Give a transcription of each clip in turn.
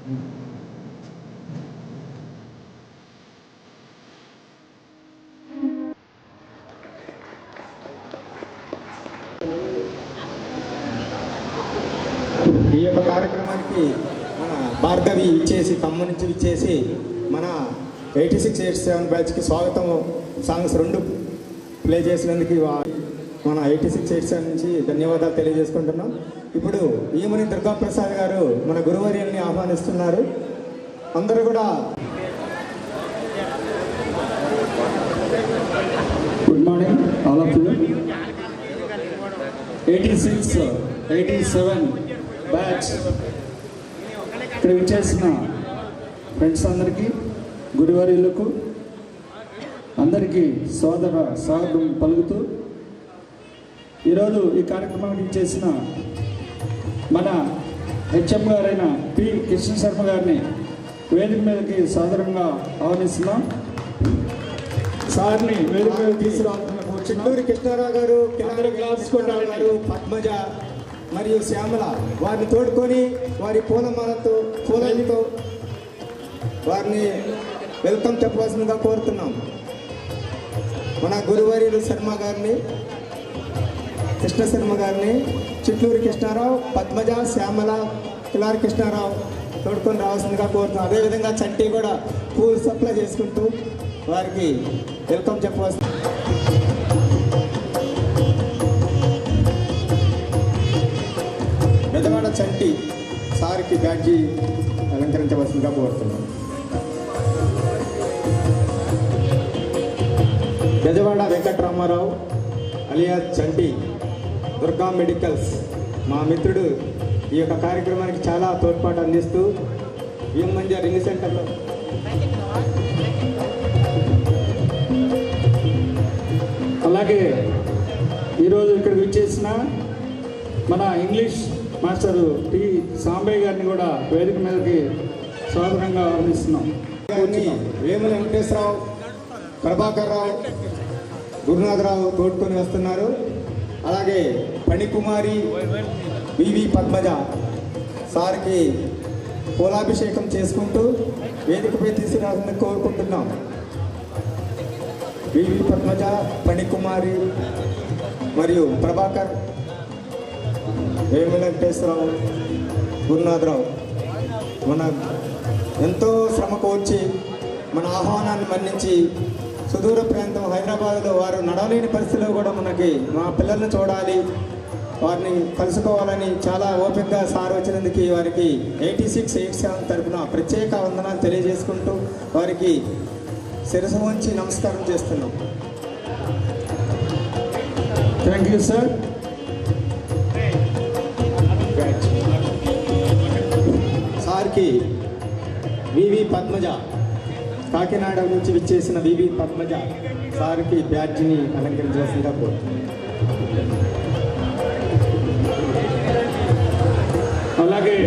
ఈ యొక్క కార్యక్రమానికి మన భార్గవి ఇచ్చేసి ఖమ్మం నుంచి ఇచ్చేసి మన 8687 బ్యాచ్కి స్వాగతం సాంగ్స్ 2 ప్లే చేసినందుకు మన 8687 నుంచి ధన్యవాదాలు తెలియజేసుకుంటున్నాం. ఇప్పుడు ఈమని దుర్గాప్రసాద్ గారు మన గురువర్యుల్ని ఆహ్వానిస్తున్నారు. అందరూ కూడా good morning all of you. 86, 87 batch ఇక్కడ విచ్చేసిన ఫ్రెండ్స్ అందరికీ, గురువర్యులకు అందరికీ స్వాగతం పలుకుతూ, ఈరోజు ఈ కార్యక్రమానికి చేసిన మన హెచ్ఎం గారైన పి కృష్ణ శర్మ గారిని వేదిక మీదకి సాదరంగా ఆహ్వానిస్తున్నాం. సార్ని వేదిక మీద తీసుకురావాలనుకున్న చిట్టూరి కృష్ణారావు గారు, కిలారి గారు, పద్మజ మరియు శ్యామల వారిని తోడుకొని వారి పూలతో వారిని వెల్కమ్ చెప్పవలసిందిగా కోరుతున్నాం. మన గురువర్యులు శర్మ గారిని, కృష్ణ శర్మ గారిని, చిట్టూరి కృష్ణారావు, పద్మజ, శ్యామల, కిలారి కృష్ణారావు తోడుకొని రావాల్సిందిగా కోరుతున్నాం. అదేవిధంగా చంటి కూడా పూలు సప్లై చేసుకుంటూ వారికి వెల్కమ్ చెప్పవలసింది. బెజవాడ చంటి సార్కి బ్యాడ్జీ అలంకరించవలసిందిగా కోరుతున్నాం. బెజవాడ వెంకటరామారావు అలియా చంటి, దుర్గా మెడికల్స్ మా మిత్రుడు ఈ యొక్క కార్యక్రమానికి చాలా తోడ్పాటు అందిస్తూ మంజా రింగ్ సెంటర్లో అలాగే ఈరోజు ఇక్కడ విచ్చేసిన మన ఇంగ్లీష్ మాస్టరు టి సాంబయ్య గారిని కూడా వేదిక మీదకి సాధారణంగా ఆహ్వానిస్తున్నాం. వేముల వెంకటేశ్వరరావు, ప్రభాకర్ రావు, గురునాథరావు తోడ్కొని వస్తున్నారు. అలాగే పణికుమారి, వివి పద్మజ సార్కి పూలాభిషేకం చేసుకుంటూ వేదికపై తీసుకురావాలని కోరుకుంటున్నాం. వివి పద్మజ, పణికుమారి మరియు ప్రభాకర్, వేముల వెంకటేశ్వరరావు, గురునాథరావు మన ఎంతో శ్రమ కోర్చి మన ఆహ్వానాన్ని మన్నించి సుదూర ప్రాంతం హైదరాబాద్లో వారు నడవలేని పరిస్థితిలో కూడా మనకి మా పిల్లల్ని చూడాలి, వారిని కలుసుకోవాలని చాలా ఓపికగా సార్ వచ్చినందుకు వారికి 8687 తరఫున ప్రత్యేక వందనాలు తెలియజేసుకుంటూ వారికి శిరసు వంచి నమస్కారం చేస్తున్నాం. Thank you sir. సార్కి వివి పద్మజ, కాకినాడ నుంచి విచ్చేసిన వివి పద్మజ సార్కి బ్యాడ్జిని అలంకరించవలసిందిగా కోరుతున్నాం. అలాగే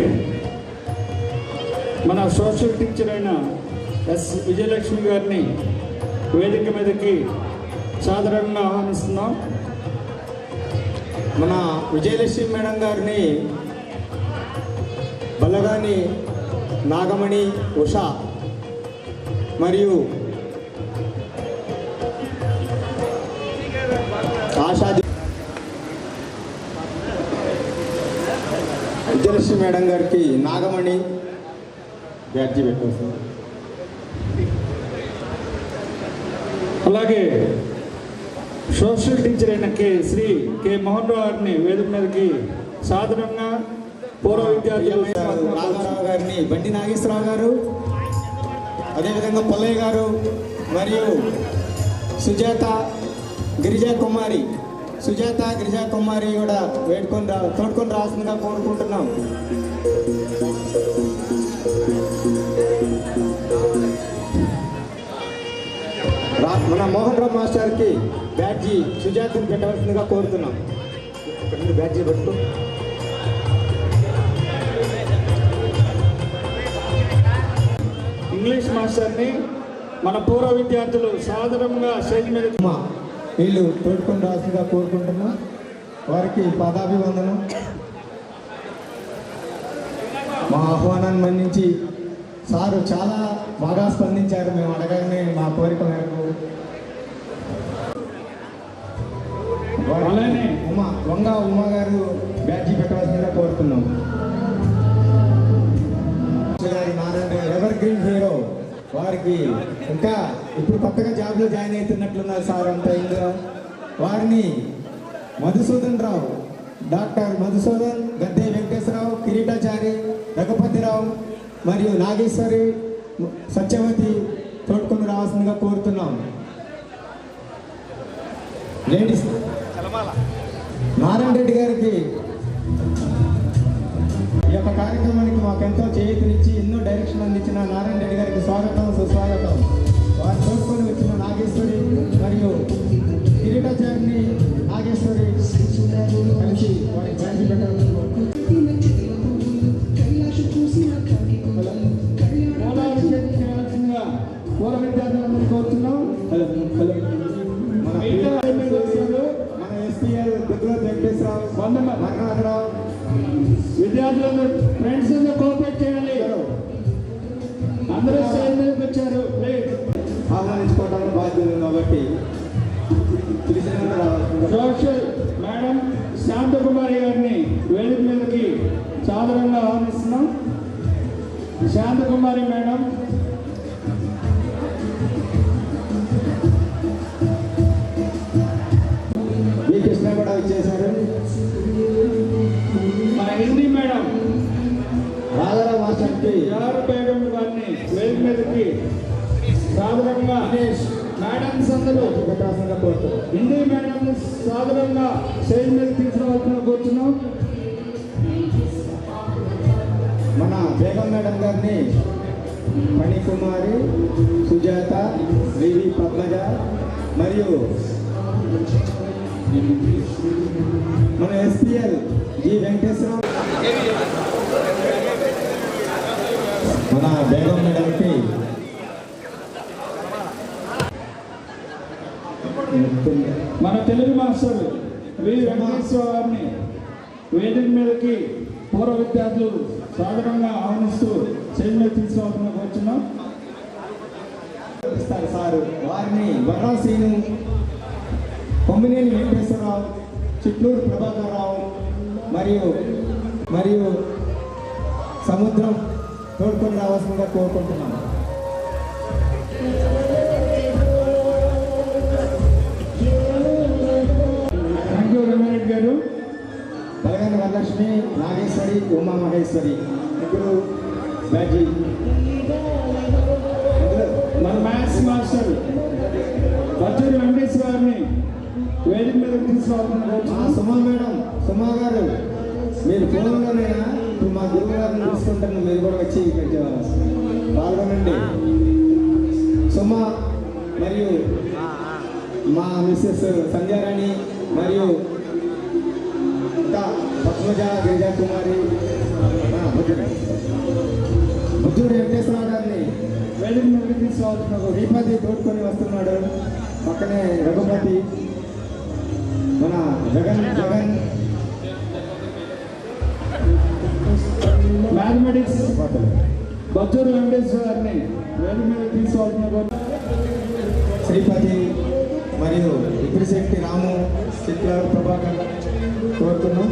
మన సోషల్ టీచర్ అయిన ఎస్ విజయలక్ష్మి గారిని వేదిక మీదకి సాధారణంగా ఆహ్వానిస్తున్నాం. మన విజయలక్ష్మి మేడం గారిని బలగాని నాగమణి, ఉషా మరియు ఆశాది విజయలక్ష్మి మేడం గారికి నాగమణి బ్యాడ్జీ పెట్టవలసింది. అలాగే సోషల్ టీచర్ అయిన శ్రీ కె మోహన్ రావు గారిని వేదిక మీదకి సాధారణంగా పూర్వ విద్యార్థులు రాఘవరావు గారిని, బండి నాగేశ్వరరావు గారు, అదేవిధంగా పొల్లయ్య గారు మరియు సుజాత గిరిజా కుమారి కూడా తోడుకొని రావాల్సిందిగా కోరుకుంటున్నాం. మన మోహన్ రావు మాస్టర్కి బ్యాడ్జీ సుజాతని పెట్టవలసిందిగా కోరుతున్నాం. బ్యాడ్జీ పెట్టు. ఇంగ్లీష్ మాస్టర్ని మన పూర్వ విద్యార్థులు సాధారణంగా స్టేజ్ మీద వీళ్ళు తోడుకొని రావాల్సిందిగా కోరుకుంటున్నాం. వారికి పాదాభివందనం. మా ఆహ్వానాన్ని మన్నించి సారు చాలా బాగా స్పందించారు. మేము అడగానే మా కోరిక మేరకు. అలానే ఉమా గారు బ్యాడ్జీ పెట్టవలసిందిగా కోరుతున్నాం. నారాయణ ఎవర్ గ్రీన్ హీరో వారికి ఇంకా ఇప్పుడు కొత్తగా జాబ్లో జాయిన్ అవుతున్నట్లున్నారు సార్ అంతా ఇందులో. వారిని మధుసూదన్ రావు, డాక్టర్ మధుసూదన్, గద్దే వెంకటేశ్వరరావు, కిరీటాచారి, రఘుపతిరావు మరియు నాగేశ్వరి, సత్యవతి తోడ్కొని రావాల్సిందిగా కోరుతున్నాం. లేడీస్ నారాయణ రెడ్డి గారికి ఈ యొక్క కార్యక్రమానికి మాకెంతో చేయూతనిచ్చి ఎన్నో డైరెక్షన్ అందించిన నారాయణ రెడ్డి గారికి స్వాగతం, సుస్వాగతం. వారు తోడ్కొని వచ్చిన నాగేశ్వరి మరియు కిరీటాచారిని నాగేశ్వరి కలిసి వారికి బ్యాడ్జీ పెట్టాలని పూర్వ విద్యార్థులందరూ కోరుతున్నాం. మన ఎస్పీఎల్ దుర్గోత్ వెంకటేశ్వరరావు, మరణాథరావు విద్యార్థులందరూ ఫ్రెండ్స్ అందరూ కోఆపరేట్ చేయాలి. అందరూ స్టేజ్ మీదకి వచ్చారు. ఆహ్వానించుకోవడానికి బాధ్యత కాబట్టి సోషల్ మేడం శాంతకుమారి గారిని వేదిక మీదకి సాధారణంగా ఆహ్వానిస్తున్నాం. శాంతకుమారి మేడం బి కృష్ణ కూడా ఇచ్చేశారు. మన హిందీ మేడం రాధారావు మాస్టర్కి యారు బేగం గారిని వేదిక మీదకి సాధారణంగా మేడమ్స్ అందరూ పెట్టాల్సిందిగా కోరుతున్నాం. హిందీ మేడం సాధారణంగా స్టేజ్ మీద తీసుకురావాల్సిన కోరుతున్నాం. మన బేగం మేడం గారిని మణికుమారి, సుజాత, వివి పద్మజ మరియు మన ఎస్పీఎల్ జి వెంకటేశ్వరరావు మన బేగం మేడంకి మన తెలుగు మాస్టర్ వి వెంకటేశ్వర గారిని వేదిక మీదకి పూర్వ విద్యార్థులు సాధారణంగా ఆహ్వానిస్తూ స్టేజ్ మీద తీసుకురావాలని కోరుతున్నాం. ఇస్తారు సారు. వారిని వరరావు శ్రీను, కొమ్మినేని వెంకటేశ్వరరావు, చిట్లూరు ప్రభాకరరావు మరియు సముద్రం తోడుకొని రావాల్సిందిగా కోరుకుంటున్నాను. థ్యాంక్ యూ రమణరెడ్డి గారు. బలగాని వరలక్ష్మి, నాగేశ్వరి, ఉమా మహేశ్వరి ముగ్గురు బ్యాడ్జీ. మన మ్యాథ్స్ మాస్టర్ బచ్చూరి వెంకటేశ్వర గారిని వేదిక మీదకి తీసుకురావాలని కోరుతున్నాం. సుమా మేడం, సుమా గారు మీరు ఫోన్లోనైనా ఇప్పుడు మా గురువు గారిని చూసుకుంటాను, మీరు కూడా వచ్చి పాల్గొనండి. సుమా మరియు మా మిస్సెస్ సంధ్యారాణి మరియు ఇంకా పద్మజ, గిరిజా కుమారి, బుద్ధూరి వెంకటేశ్వరరావు గారిని వేదిక మీదకి తీసుకురావాల్సిన శ్రీపతి తోడుకొని వస్తున్నాడు. పక్కనే రఘుపతి, మన జగన్ మ్యాథమెటిక్స్ బచ్చూరి వెంకటేశ్వర గారిని వేదిక మీదకి తీసుకోవాల్సిన శ్రీపతి మరియు ఇప్పటిశెట్టి రాము, చిట్ల ప్రభాకర్ కోరుతున్నాం.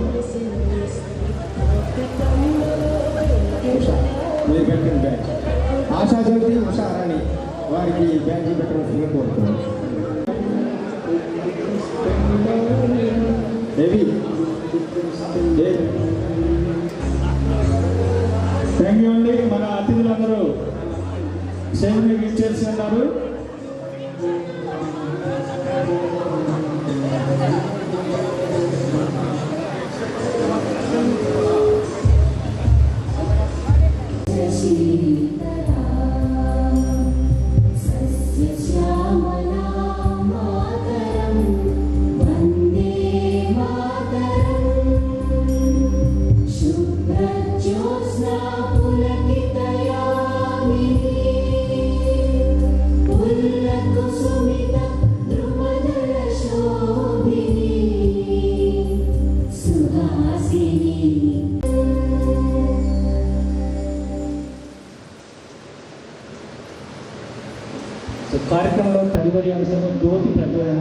మీరు పెట్టిన బ్యాచ్ ఆశాజ్యోతి, ఉషారాణి వారికి బ్యాడ్జీ పెట్టవలసిందిగా కోరుతున్నాం. థ్యాంక్ యూ అండి. మన అతిథులందరూ స్టేజ్ మీద ఇచ్చేసి ఉన్నారు. సస్యశ్యామలా మాతరం వందే మాతరం. కార్యక్రమంలో తదుపరి అంశము జ్యోతి ప్రజ్వలన.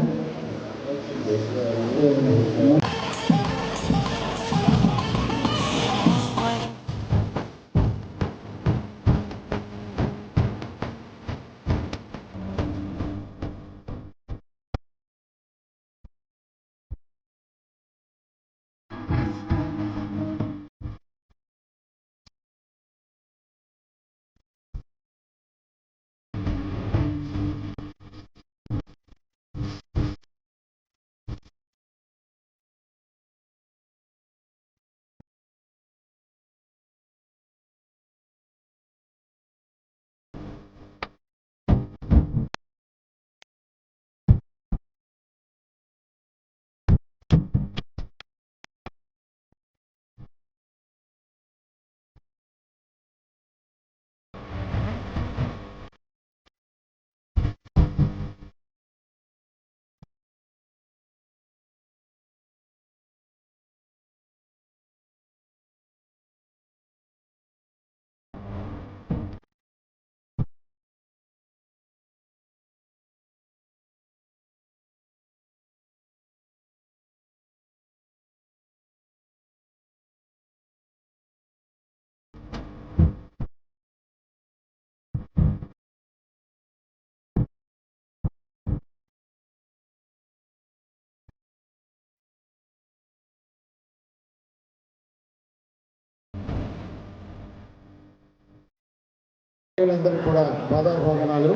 అందరికీ కూడా పాదాభివందనాలు.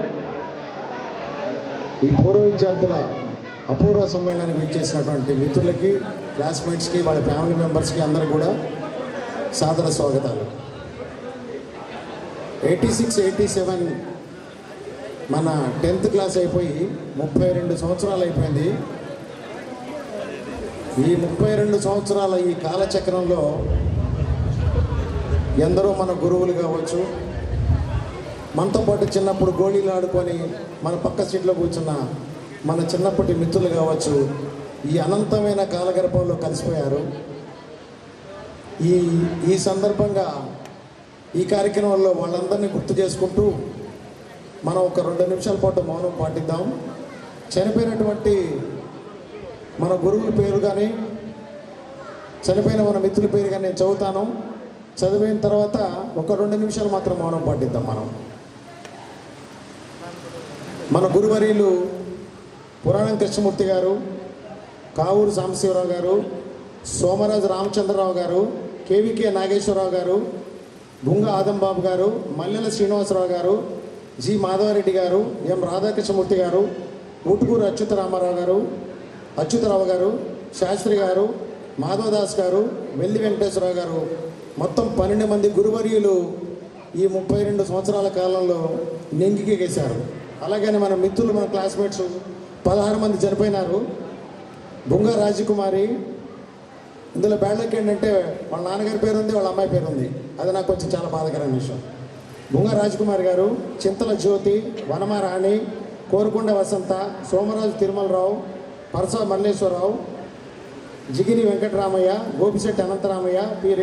ఈ పూర్వ విద్యార్థుల అపూర్వ సమ్మేళనానికి ఇచ్చేసినటువంటి మిత్రులకి, క్లాస్మేట్స్కి, వాళ్ళ ఫ్యామిలీ మెంబర్స్కి అందరికీ కూడా సాదర స్వాగతాలు. 86, 87 మన 10th క్లాస్ అయిపోయి 32 సంవత్సరాలు అయిపోయింది. ఈ 32 సంవత్సరాల ఈ కాలచక్రంలో ఎందరో మన గురువులు కావచ్చు, మనతో పాటు చిన్నప్పుడు గోళీలు ఆడుకొని మన పక్క సీట్లో కూర్చున్న మన చిన్నప్పటి మిత్రులు కావచ్చు, ఈ అనంతమైన కాలగర్భంలో కలిసిపోయారు. ఈ సందర్భంగా ఈ కార్యక్రమంలో వాళ్ళందరినీ గుర్తు చేసుకుంటూ మనం ఒక 2 నిమిషాల పాటు మౌనం పాటిద్దాం. చనిపోయినటువంటి మన గురువుల పేరు కానీ, చనిపోయిన మన మిత్రుల పేరు కానీ నేను చదువుతాను. చదివిన తర్వాత ఒక 2 నిమిషాలు మాత్రం మౌనం పాటిద్దాం. మన గురువర్యులు పురాణం కృష్ణమూర్తి గారు, కావూరు సాంబశివరావు గారు, సోమరాజు రామచంద్రరావు గారు, కేవికే నాగేశ్వరరావు గారు, గుంగ ఆదంబాబు గారు, మల్లెల శ్రీనివాసరావు గారు, జి మాధవరెడ్డి గారు, ఎం రాధాకృష్ణమూర్తి గారు, ఊటుకూరు అచ్యుతరావు గారు, శాస్త్రి గారు, మాధవదాస్ గారు, వెల్లి వెంకటేశ్వరరావు గారు, మొత్తం 12 మంది గురువర్యులు ఈ 32 సంవత్సరాల కాలంలో నింగికెగేశారు. అలాగని మన మిత్రులు, మన క్లాస్మేట్స్ 16 మంది చనిపోయినారు. బుంగ రాజకుమారి, ఇందులో బ్యాడ్లక్ ఏంటంటే వాళ్ళ నాన్నగారి పేరు ఉంది, వాళ్ళ అమ్మాయి పేరు ఉంది. అది నాకు కొంచెం చాలా బాధాకరమైన విషయం. బుంగ రాజకుమారి గారు, చింతల జ్యోతి, వనమ రాణి, కోరుకొండ వసంత, సోమరాజు తిరుమలరావు, పరస మల్లేశ్వరరావు, జిగిని వెంకటరామయ్య, గోపిశెట్టి అనంతరామయ్య, పి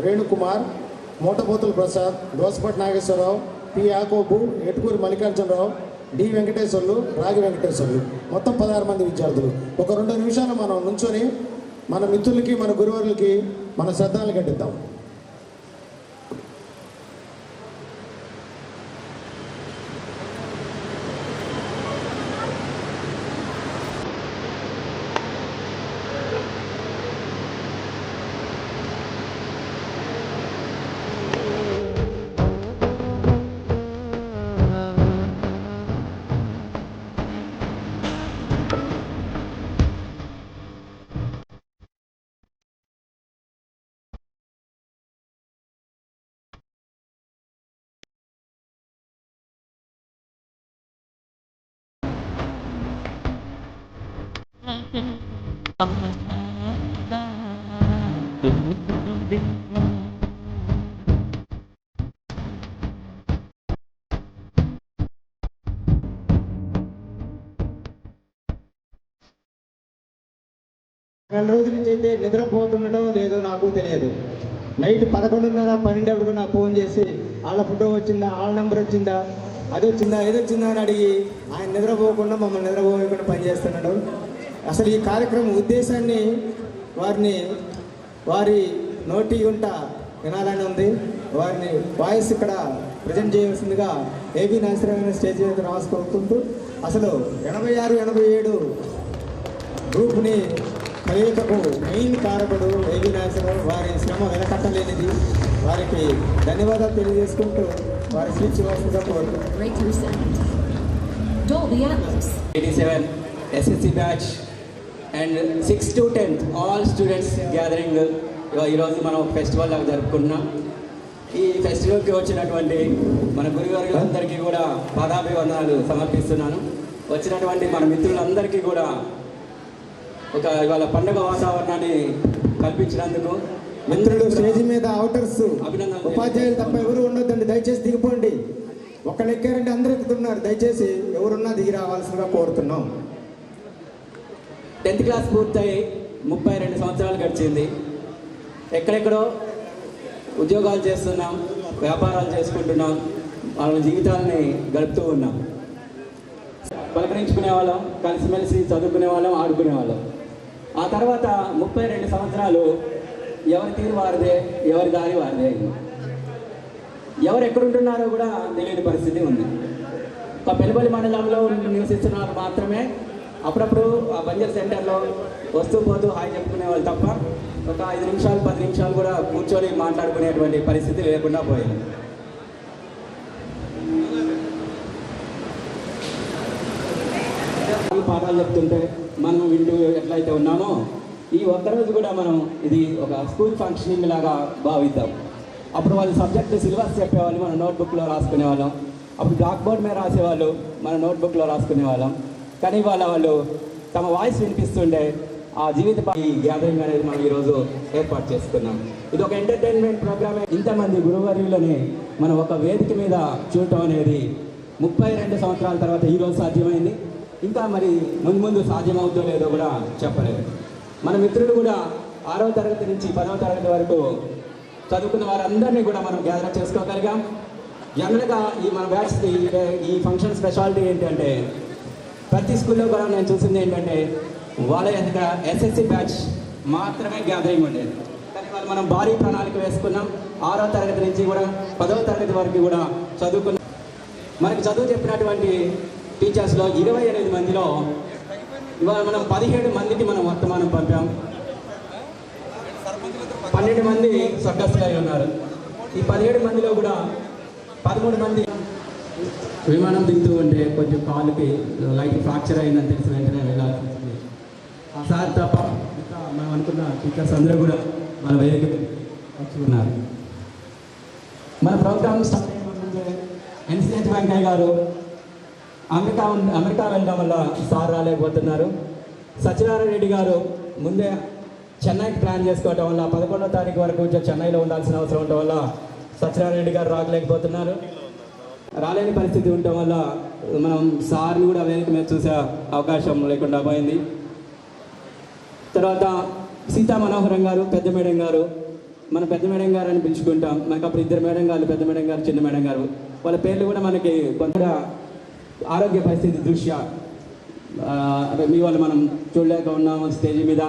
రేణుకుమార్, మోటపోతుల ప్రసాద్, దోసపట్టి నాగేశ్వరరావు, పి యాకోబు, ఎటుకూరి మల్లికార్జునరావు, డి వెంకటేశ్వర్లు, రాగి వెంకటేశ్వర్లు, మొత్తం 16 మంది విద్యార్థులు. ఒక 2 నిమిషాలు మనం నుంచొని మన మిత్రులకి, మన గురువులకి మన శ్రద్ధాలు కట్టిద్దాం. నెల రోజుల నుంచి అయితే నిద్రపోతుండటో లేదో నాకు తెలియదు. నైట్ 11:30, 12 నాకు ఫోన్ చేసి వాళ్ళ ఫోటో వచ్చిందా, వాళ్ళ నెంబర్ వచ్చిందా, అది వచ్చిందా అని అడిగి ఆయన నిద్రపోకుండా మమ్మల్ని నిద్రపోకుండా పనిచేస్తున్నాడు. అసలు ఈ కార్యక్రమం ఉద్దేశాన్ని వారి నోటి ఉంట వినాలని ఉంది. వారిని వాయిస్ ఇక్కడ ప్రజెంట్ చేయవలసిందిగా ఏబీ నాగేశ్వరరావు స్టేజ్ మీద రాసుకుంటూ అసలు 86, 87 గ్రూప్ని కలయికకు మెయిన్ కారకుడు ఏబీ నాగేశ్వరరావు. వారి శ్రమ వెనకట్టలేనిది. వారికి ధన్యవాదాలు తెలియజేసుకుంటూ వారి స్పీచ్ ఇవ్వాల్సిందిగా కోరుతున్నాను. 87 SSC batch and 6th to 10th all students gathering ఈరోజు మనం ఫెస్టివల్ లాగా జరుపుకుంటున్నాం. ఈ ఫెస్టివల్కి వచ్చినటువంటి మన గురుగారులందరికీ కూడా పాదాభివందనాలు సమర్పిస్తున్నాను. వచ్చినటువంటి మన మిత్రులందరికీ కూడా ఇవాళ పండుగ వాతావరణాన్ని కల్పించినందుకు మిత్రులు స్టేజ్ మీద అవుటర్స్ ఉపాధ్యాయులు తప్ప ఎవరు ఉండొద్దండి. దయచేసి దిగిపోండి. ఒక్కళ్ళు ఎక్కారంటే అందరూ ఎక్కుతున్నారు. దయచేసి ఎవరున్నా దిగి రావాల్సిందిగా కోరుతున్నాం. 10th క్లాస్ పూర్తయి 32 సంవత్సరాలు గడిచింది. ఎక్కడెక్కడో ఉద్యోగాలు చేస్తున్నాం, వ్యాపారాలు చేసుకుంటున్నాం, వాళ్ళ జీవితాలని గడుపుతూ ఉన్నాం. పలకరించుకునే వాళ్ళం, కలిసిమెలిసి చదువుకునే వాళ్ళం, ఆడుకునే వాళ్ళం. ఆ తర్వాత 32 సంవత్సరాలు ఎవరి తీరు వారిదే, ఎవరి దారి వారిదే. ఎవరు ఎక్కడుంటున్నారో కూడా తెలియని పరిస్థితి ఉంది. ఒక పెనుబలి మండలంలో నివసిస్తున్న వాళ్ళు మాత్రమే అప్పుడప్పుడు ఆ బంజర్ సెంటర్లో వస్తూ పోతూ హాయ్ చెప్పుకునే వాళ్ళు తప్ప ఒక 5 నిమిషాలు 10 నిమిషాలు కూడా కూర్చొని మాట్లాడుకునేటువంటి పరిస్థితి లేకుండా పోయింది. పాఠాలు చెప్తుంటే మనం వింటూ ఎట్లయితే ఉన్నామో ఈ ఒక్కరోజు కూడా మనం ఇది ఒక స్కూల్ ఫంక్షనింగ్ లాగా భావిద్దాం. అప్పుడు వాళ్ళు సబ్జెక్టు సిలబస్ చెప్పేవాళ్ళు, మన నోట్బుక్లో రాసుకునే వాళ్ళం. అప్పుడు బ్లాక్ బోర్డ్ మీద రాసేవాళ్ళు, మన నోట్బుక్లో రాసుకునే వాళ్ళం. కానీ వాళ్ళు తమ వాయిస్ వినిపిస్తుండే ఆ జీవిత ఈ గ్యాదరింగ్ అనేది మనం ఈరోజు ఏర్పాటు చేసుకున్నాం. ఇది ఒక ఎంటర్టైన్మెంట్ ప్రోగ్రామే. ఇంతమంది గురువర్యులని మనం ఒక వేదిక మీద చూడటం అనేది 32 సంవత్సరాల తర్వాత ఈరోజు సాధ్యమైంది. ఇంకా మరి ముందు సాధ్యమవుతుందో లేదో కూడా చెప్పలేదు. మన మిత్రులు కూడా 6వ తరగతి నుంచి 10వ తరగతి వరకు చదువుకున్న వారందరినీ కూడా మనం గ్యాదర్ చేసుకోగలిగాం. జనరల్గా మన బ్యాచ్ ఈ ఫంక్షన్ స్పెషాలిటీ ఏంటంటే ప్రతి స్కూల్లో కూడా నేను చూసింది ఏంటంటే వాళ్ళ ఎస్ఎస్సి బ్యాచ్ మాత్రమే గ్యాదరింగ్ ఉండేది. కానీ వాళ్ళు మనం భారీ ప్రణాళిక వేసుకున్నాం. 6వ తరగతి నుంచి కూడా 10వ తరగతి వరకు కూడా చదువుకున్నాం. మనకి చదువు చెప్పినటువంటి టీచర్స్లో 28 మందిలో ఇవాళ మనం 17 మందికి మనం వర్తమానం పంపాం. 12 మంది స్వర్గస్థులై ఉన్నారు. ఈ 17 మందిలో కూడా 13 మంది విమానం దిగుతూ ఉంటే కొంచెం కాలుకి లైట్ ఫ్రాక్చర్ అయిందని తెలిసి వెంటనే వెళ్ళాల్సి వచ్చింది. ఆ సార్ తప్ప ఇంకా మనం అనుకున్న టీచర్స్ అందరూ కూడా మన వేదిక ఉన్నారు. మన ప్రోగ్రామ్ స్టార్ట్ అయ్యే ఎన్సిహెచ్ వెంకయ్య గారు అమెరికా వెళ్ళడం వల్ల సార్ రాలేకపోతున్నారు. సత్యనారాయణ రెడ్డి గారు ముందే చెన్నైకి ప్లాన్ చేసుకోవటం వల్ల 11వ తారీఖు వరకు చెన్నైలో ఉండాల్సిన అవసరం ఉండటం వల్ల సత్యనారాయణ రెడ్డి గారు రాలేకపోతున్నారు. రాలేని పరిస్థితి ఉండటం వల్ల మనం సార్ని కూడా వేదిక మీద చూసే అవకాశం లేకుండా పోయింది. తర్వాత సీతా మనోహరం గారు, పెద్ద మేడం గారు, మన పెద్ద మేడం గారు అని పిలుచుకుంటాం. మనకు అప్పుడు 2 మేడం గారు, పెద్ద మేడం గారు, చిన్న మేడం గారు. వాళ్ళ పేర్లు కూడా మనకి కొంత ఆరోగ్య పరిస్థితి దృష్ట్యా మీ వాళ్ళు మనం చూడలేక ఉన్నాము స్టేజ్ మీద.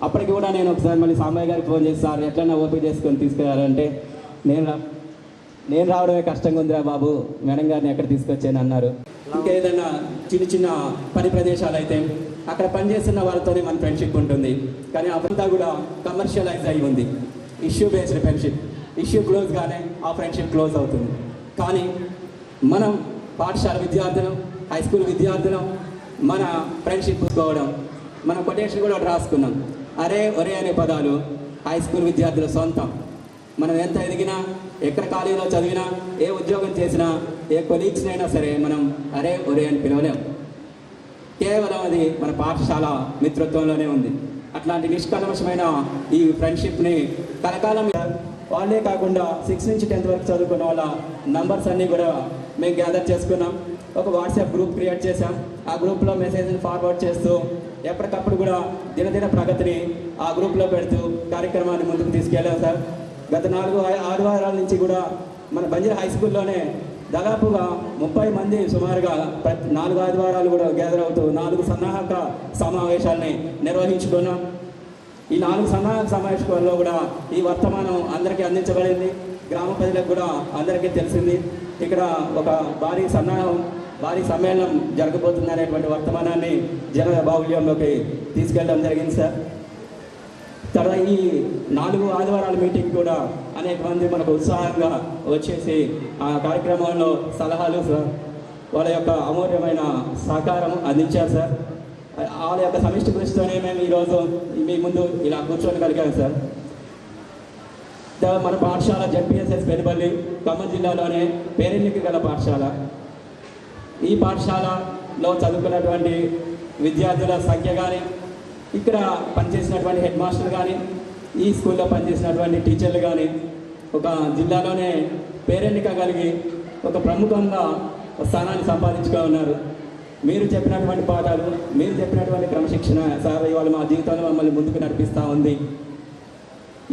అప్పటికి కూడా నేను ఒకసారి మళ్ళీ సాంబయ్య గారికి ఫోన్ చేసి సార్ ఎట్లన్నా ఓపిక చేసుకొని తీసుకెళ్ళారంటే నేను రావడమే కష్టంగా ఉందిరా బాబు, మేడం గారిని ఎక్కడ తీసుకొచ్చాను అన్నారు. ఇంకేదన్నా చిన్న పని ప్రదేశాలు అయితే అక్కడ పనిచేస్తున్న వాళ్ళతోనే మన ఫ్రెండ్షిప్ ఉంటుంది. కానీ అదంతా కూడా కమర్షియలైజ్ అయి ఉంది. Issue based friendship. Issue close గానే ఆ ఫ్రెండ్షిప్ క్లోజ్ అవుతుంది. కానీ మనం పాఠశాల విద్యార్థులం, హై స్కూల్ విద్యార్థులం మన ఫ్రెండ్షిప్ చూసుకోవడం, మన కొటేషన్ కూడా రాసుకున్నాం. అరే ఒరే అనే పదాలు హై స్కూల్ విద్యార్థుల సొంతం. మనం ఎంత ఎదిగినా, ఎక్కడ కాలేజీలో చదివినా, ఏ ఉద్యోగం చేసినా, ఏ కొలీగ్స్ని అయినా సరే మనం అరే ఒరే అని పిలవలేం. కేవలం అది మన పాఠశాల మిత్రత్వంలోనే ఉంది. అట్లాంటి నిష్కల్మషమైన ఈ ఫ్రెండ్షిప్ని కలకాలం వాళ్ళే కాకుండా 6 నుంచి 10th వరకు చదువుకున్న వాళ్ళ నంబర్స్ అన్నీ కూడా మేము గ్యాదర్ చేసుకున్నాం. ఒక వాట్సాప్ గ్రూప్ క్రియేట్ చేసాం. ఆ గ్రూప్లో మెసేజ్ని ఫార్వర్డ్ చేస్తూ ఎప్పటికప్పుడు కూడా దినదిన ప్రగతిని ఆ గ్రూప్లో పెడుతూ కార్యక్రమాన్ని ముందుకు తీసుకెళ్ళాం సార్. గత 4 ఆదివారాల నుంచి కూడా మన బంజర్ హై స్కూల్లోనే దాదాపుగా 30 మంది సుమారుగా 4 ఆదివారాలు కూడా గ్యాదర్ అవుతూ 4 సన్నాహక సమావేశాలని నిర్వహించుకున్నాం. ఈ 4 సన్నాహక సమావేశాల్లో కూడా ఈ వర్తమానం అందరికీ అందించబడింది. గ్రామ ప్రజలకు కూడా అందరికీ తెలిసింది. ఇక్కడ ఒక భారీ సమ్మేళనం జరగబోతుంది అనేటువంటి వర్తమానాన్ని జన బాహుళ్యంలోకి తీసుకెళ్ళడం జరిగింది సార్. తర్వాత ఈ 4 ఆదివారాల మీటింగ్ కూడా అనేక మంది మనకు ఉత్సాహంగా వచ్చేసి ఆ కార్యక్రమంలో సలహాలు వాళ్ళ యొక్క అమూల్యమైన సహకారం అందించారు సార్. వాళ్ళ యొక్క సమిష్టి కృషితోనే మేము ఈరోజు మీ ముందు ఇలా కూర్చోగలిగాం సార్. మన పాఠశాల జెడ్పీఎస్ఎస్ పెనుపల్లి ఖమ్మం జిల్లాలోనే పేరెన్నిక గల పాఠశాల. ఈ పాఠశాలలో చదువుకున్నటువంటి విద్యార్థుల సంఖ్య కానీ, ఇక్కడ పనిచేసినటువంటి హెడ్ మాస్టర్లు కానీ, ఈ స్కూల్లో పనిచేసినటువంటి టీచర్లు కానీ ఒక జిల్లాలోనే పేరెన్నిక కలిగి ఒక ప్రముఖంగా స్థానాన్ని సంపాదించుకొని ఉన్నారు. మీరు చెప్పినటువంటి పాఠాలు, మీరు చెప్పినటువంటి క్రమశిక్షణ సార్ ఇవాళ మా జీవితంలో మమ్మల్ని ముందుకు నడిపిస్తూ ఉంది.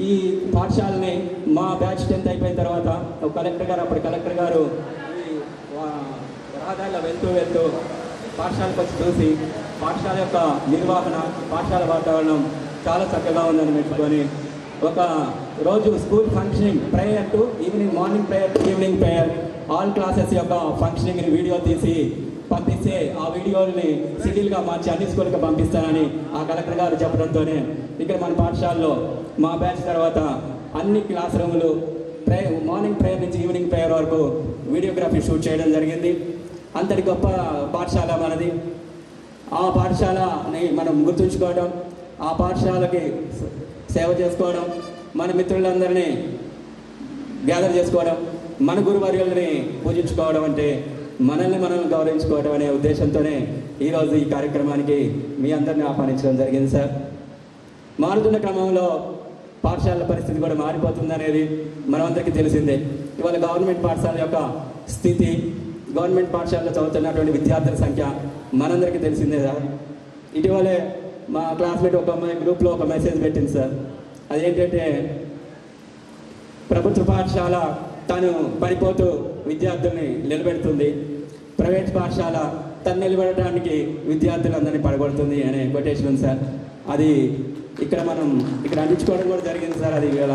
ఈ పాఠశాలని మా బ్యాచ్ 10th అయిపోయిన తర్వాత అప్పటి కలెక్టర్ గారు ఈ రహదారిలో వెళ్తూ పాఠశాలకు వచ్చి చూసి పాఠశాల యొక్క నిర్వహణ, పాఠశాల వాతావరణం చాలా చక్కగా ఉందని పెట్టుకొని ఒక రోజు school functioning prayer to morning prayer to evening prayer all classes యొక్క ఫంక్షనింగ్ని వీడియో తీసి పంపిస్తే ఆ వీడియోని సిటీలుగా మార్చి అన్ని స్కూల్కి పంపిస్తానని ఆ కలెక్టర్ గారు చెప్పడంతోనే ఇక్కడ మన పాఠశాలలో మా బ్యాచ్ తర్వాత అన్ని క్లాస్ రూములు మార్నింగ్ ప్రేయర్ నుంచి ఈవినింగ్ ప్రేయర్ వరకు వీడియోగ్రఫీ షూట్ చేయడం జరిగింది. అంతటి గొప్ప పాఠశాల మనది. ఆ పాఠశాలని మనం గుర్తుంచుకోవడం, ఆ పాఠశాలకి సేవ చేసుకోవడం, మన మిత్రులందరినీ గ్యాదర్ చేసుకోవడం, మన గురువర్యులని పూజించుకోవడం అంటే మనల్ని మనం గౌరవించుకోవడం అనే ఉద్దేశంతోనే ఈరోజు ఈ కార్యక్రమానికి మీ అందరినీ ఆహ్వానించడం జరిగింది సార్. మారుతున్న క్రమంలో పాఠశాలల పరిస్థితి కూడా మారిపోతుంది అనేది మనమందరికీ తెలిసిందే. ఇవాళ గవర్నమెంట్ పాఠశాల యొక్క స్థితి, గవర్నమెంట్ పాఠశాలలో చదువుతున్నటువంటి విద్యార్థుల సంఖ్య మనందరికీ తెలిసిందే సార్. ఇటీవలే మా క్లాస్మేట్ ఒక గ్రూప్లో ఒక మెసేజ్ పెట్టింది సార్. అదేంటంటే ప్రభుత్వ పాఠశాల తను పడిపోతూ విద్యార్థుల్ని నిలబెడుతుంది, ప్రైవేట్ పాఠశాల తను నిలబెట్టడానికి విద్యార్థులందరినీ పడగొడుతుంది అనే కొటేషన్ ఉంది సార్. అది ఇక్కడ అందించుకోవడం కూడా జరిగింది సార్. అది ఇవాళ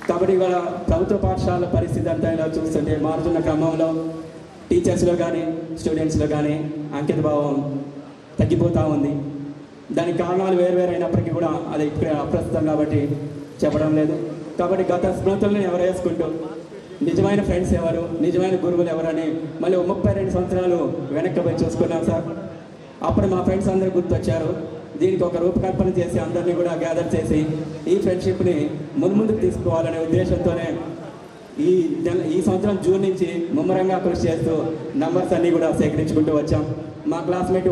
కాబట్టి ఇవాళ ప్రభుత్వ పాఠశాల పరిస్థితి అంతా ఇలా చూస్తుంటే మారుతున్న క్రమంలో టీచర్స్లో కానీ స్టూడెంట్స్లో కానీ అంకిత భావం తగ్గిపోతూ ఉంది. దానికి కారణాలు వేరువేరైనప్పటికీ కూడా అది ఇక్కడ అప్రస్తుతం కాబట్టి చెప్పడం లేదు. కాబట్టి గత స్మృతులను ఎవరు వేసుకుంటూ నిజమైన ఫ్రెండ్స్ ఎవరు, నిజమైన గురువులు ఎవరని మళ్ళీ 32 సంవత్సరాలు వెనక్కి పోయి చూసుకున్నాం సార్. అప్పుడు మా ఫ్రెండ్స్ అందరూ గుర్తొచ్చారు. దీనికి ఒక రూపకల్పన చేసి అందరినీ కూడా గ్యాదర్ చేసి ఈ ఫ్రెండ్షిప్ని ముందుకు తీసుకోవాలనే ఉద్దేశంతోనే ఈ సంవత్సరం జూన్ నుంచి ముమ్మరంగా కృషి చేస్తూ నంబర్స్ అన్నీ కూడా సేకరించుకుంటూ వచ్చాం. మా క్లాస్మేట్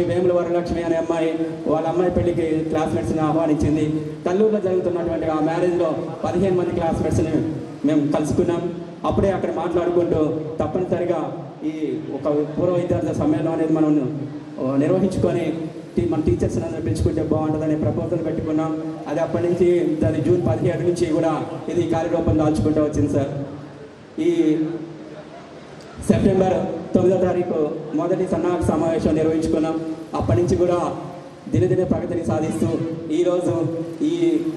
వేముల వరలక్ష్మి అనే అమ్మాయి వాళ్ళ అమ్మాయి పెళ్లికి క్లాస్మేట్స్ని ఆహ్వానించింది. కల్లూరులో జరుగుతున్నటువంటి ఆ మ్యారేజ్లో 15 మంది క్లాస్మేట్స్ని మేము కలుసుకున్నాం. అప్పుడే అక్కడ మాట్లాడుకుంటూ తప్పనిసరిగా ఈ ఒక పూర్వ విద్యార్థుల సమ్మేళనం అనేది మనం నిర్వహించుకొని మన టీచర్స్ అందరూ పెంచుకుంటే బాగుంటుందనే ప్రపోజల్ పెట్టుకున్నాం. అది అప్పటి నుంచి దాని జూన్ 17 నుంచి కూడా ఇది కార్యరూపం దాల్చుకుంటూ వచ్చింది సార్. ఈ సెప్టెంబర్ 9వ తారీఖు మొదటి సన్నాహక సమావేశం నిర్వహించుకున్నాం. అప్పటి నుంచి కూడా దినదిన ప్రగతిని సాధిస్తూ ఈరోజు ఈ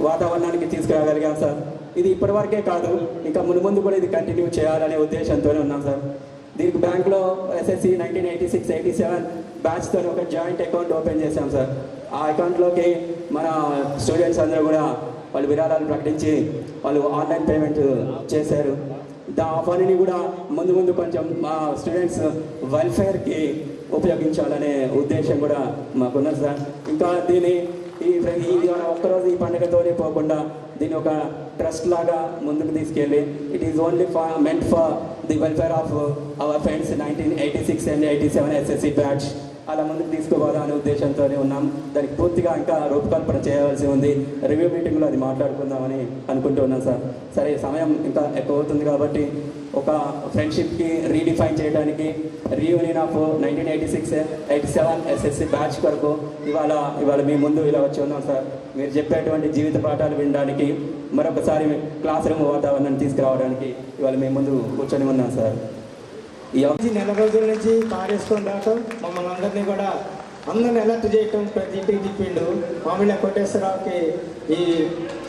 వాతావరణానికి తీసుకురాగలిగాం సార్. ఇది ఇప్పటివరకే కాదు, ఇంకా ముందు కూడా ఇది కంటిన్యూ చేయాలనే ఉద్దేశంతోనే ఉన్నాం సార్. దీనికి బ్యాంకులో ఎస్ఎస్సి 1986-87 బ్యాచ్తో ఒక జాయింట్ అకౌంట్ ఓపెన్ చేశాం సార్. ఆ అకౌంట్లోకి మన స్టూడెంట్స్ అందరూ కూడా వాళ్ళు విరాళాలు ప్రకటించి వాళ్ళు ఆన్లైన్ పేమెంట్ చేశారు. ఆ పనిని కూడా ముందు కొంచెం మా స్టూడెంట్స్ వెల్ఫేర్కి ఉపయోగించాలనే ఉద్దేశం కూడా మాకున్నది సార్. ఇంకా దీన్ని ఒక్కరోజు ఈ పండుగతోనే పోకుండా దీన్ని ఒక ట్రస్ట్ లాగా ముందుకు తీసుకెళ్ళి it is only meant for the welfare of our friends 1986 and 87 SSC batch అలా ముందుకు తీసుకోవాలనే ఉద్దేశంతోనే ఉన్నాం. దానికి పూర్తిగా ఇంకా రూపకల్పన చేయవలసి ఉంది. రివ్యూ మీటింగ్లో అది మాట్లాడుకుందామని అనుకుంటూ ఉన్నాం సార్. సరే, సమయం ఇంకా ఎక్కువ అవుతుంది కాబట్టి ఒక ఫ్రెండ్షిప్కి రీడిఫైన్ చేయడానికి రీయూనియన్ ఆఫ్ 1986-87 SSC బ్యాచ్ కొరకు ఇవాళ మీ ముందు ఇలా వచ్చి ఉన్నాం సార్. మీరు చెప్పేటువంటి జీవిత పాఠాలు వినడానికి, మరొకసారి క్లాస్ రూమ్ వాతావరణాన్ని తీసుకురావడానికి ఇవాళ మీ ముందు కూర్చొని ఉన్నాం సార్. ఈ నెల రోజుల నుంచి కార్యక్రమం దాకా మమ్మల్ని అందరినీ కూడా అందరిని అలర్ట్ చేయటం ప్రతి ఇంటికి చెప్పిండు. మామిళ్ళ కోటేశ్వరరావుకి ఈ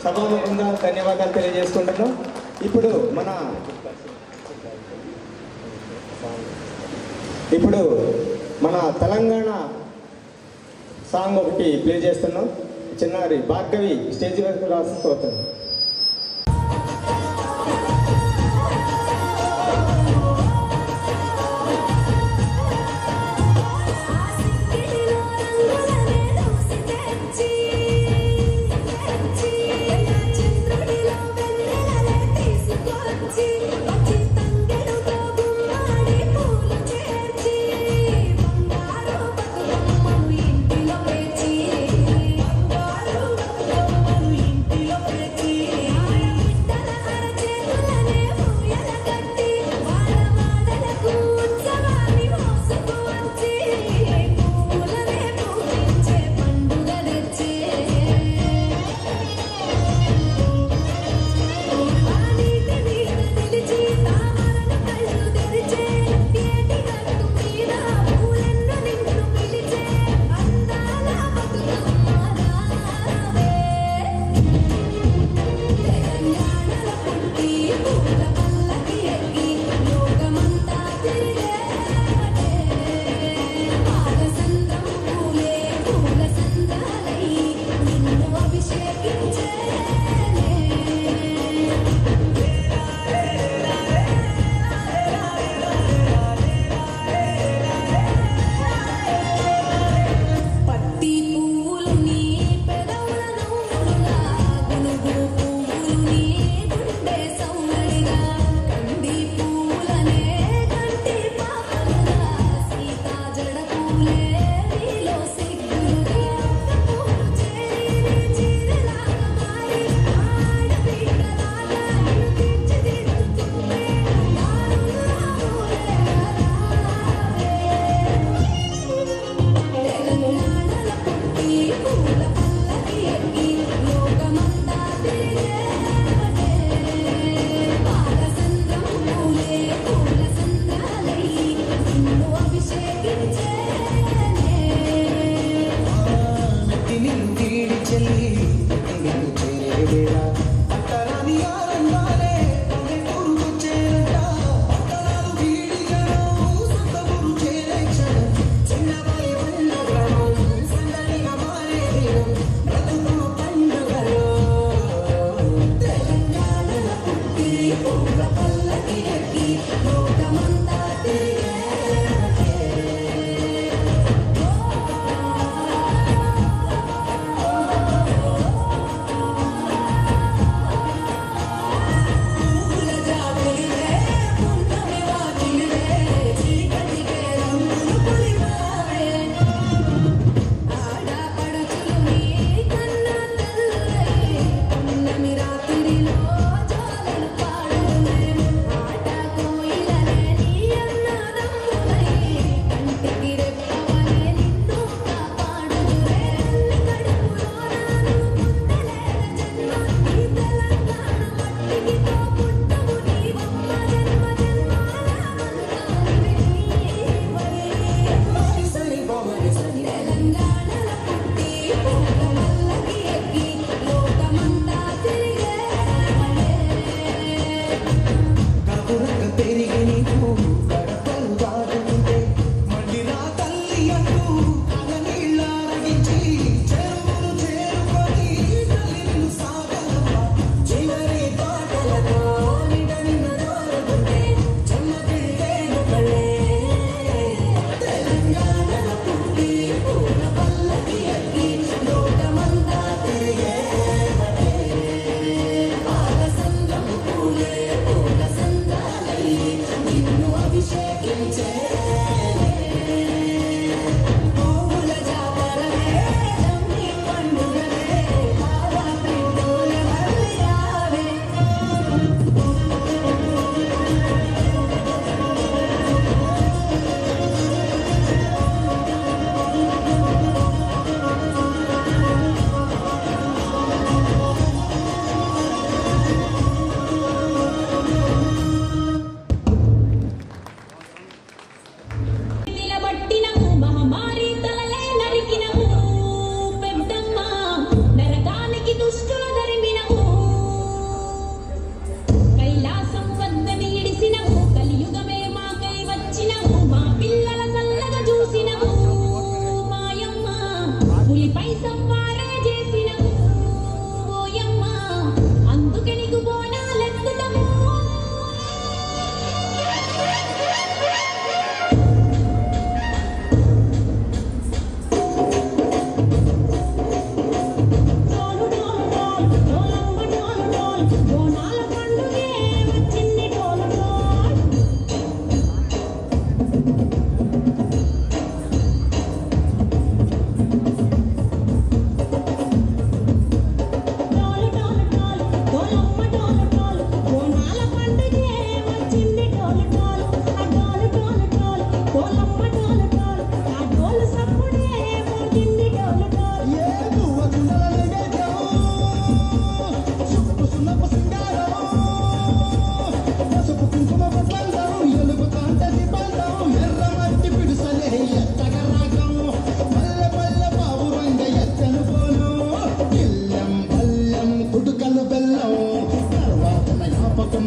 సభాముఖంగా ధన్యవాదాలు తెలియజేసుకుంటున్నాం. ఇప్పుడు మన తెలంగాణ సాంగ్ ఒకటి ప్లే చేస్తున్నాం. చిన్నారి భార్గవి స్టేజ్ వరకు రాసుకోతుంది.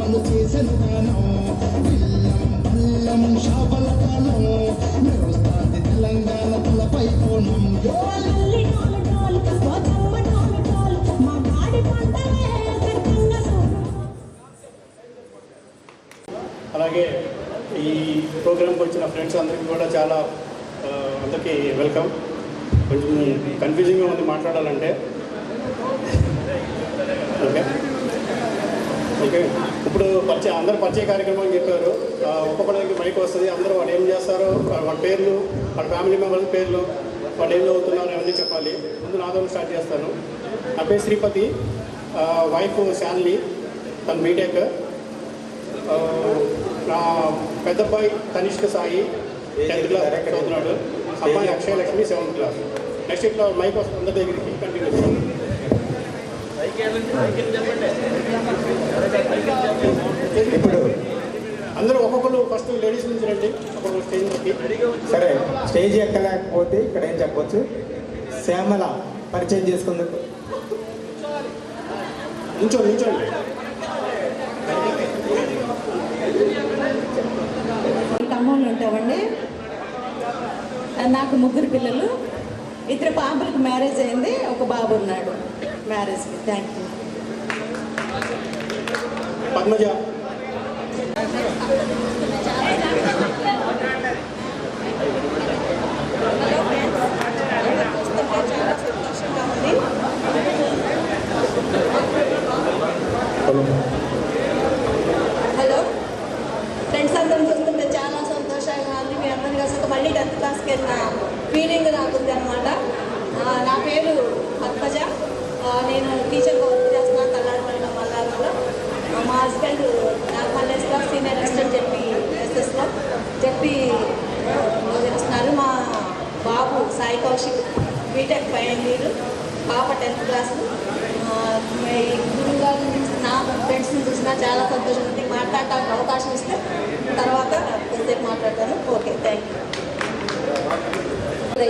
అమలు చేసెను గానం బెల్లం షాపల కాలం మెరుస్తాది తెలంగాణ తలపై కోణం అలాగే ఈ ప్రోగ్రామ్కి వచ్చిన ఫ్రెండ్స్ అందరికీ కూడా చాలా అందరికీ వెల్కమ్. కొంచెం కన్ఫ్యూజింగ్గా ఉంది మాట్లాడాలంటే. ఓకే ఓకే ఇప్పుడు అందరు పరిచయ కార్యక్రమం అని చెప్పారు. ఒక్కొక్కరికి మైక్ వస్తుంది. అందరూ వాళ్ళు ఏం చేస్తారో వాళ్ళ పేర్లు, వాళ్ళ ఫ్యామిలీ మెంబర్స్ పేర్లు, వాళ్ళు ఏం చదువుతున్నారో అవన్నీ చెప్పాలి. ముందు నాతో స్టార్ట్ చేస్తాను. నా పేరు శ్రీపతి, వైఫ్ శాలిని, తన బీటెక్. నా పెద్ద అబ్బాయి తనిష్క సాయి 10th క్లాస్ చదువుతున్నాడు. అమ్మాయి అక్షయ లక్ష్మి 7th క్లాస్. నెక్స్ట్ ఇట్లా మైక్ వస్తుంది అందరి దగ్గరికి కంటిన్యూ. ఇప్పుడు అందరూ ఒక్కొక్కరు ఫస్ట్ లేడీస్ నుంచి రండి. ఒక్కొక్కరు స్టేజ్ నుంచి. సరే, స్టేజ్ ఎక్కలేకపోతే ఇక్కడ ఏం చెప్పొచ్చు. శ్యామల పరిచయం చేసుకుందుకు నిల్చోండి. ఖమ్మంలో ఉంటామండి. నాకు 3 పిల్లలు, 2 పాపలకు మ్యారేజ్ అయింది, ఒక బాబు ఉన్నాడు మ్యారేజ్కి. Thank you. Padmaja. Hello friends, అందరం చూస్తుంటే చాలా సంతోషంగా ఉంది. మీ అందరినీ కలిసి మళ్ళీ 10th క్లాస్కి వెళ్ళిన ఫీలింగ్ నాకుంది అనమాట. నా పేరు పద్మజ, నేను టీచర్గా వర్క్ చేస్తున్నాను తల్లాడపల్లిలో మల్లారంలో. మా హస్బెండ్ నాగమల్లేశ్వర సీనియర్ అసిస్టెంట్ ఎస్ఎస్లో చేస్తున్నారు. మా బాబు Sai Kaushik B Tech final year, పాప 10th క్లాస్. గురువు గారిని చూసిన ఫ్రెండ్స్ని చూసినా చాలా సంతోషం ఉంది. మాట్లాడటానికి అవకాశం ఇస్తే తర్వాత కొద్దిసేపు మాట్లాడతాను. Okay, thank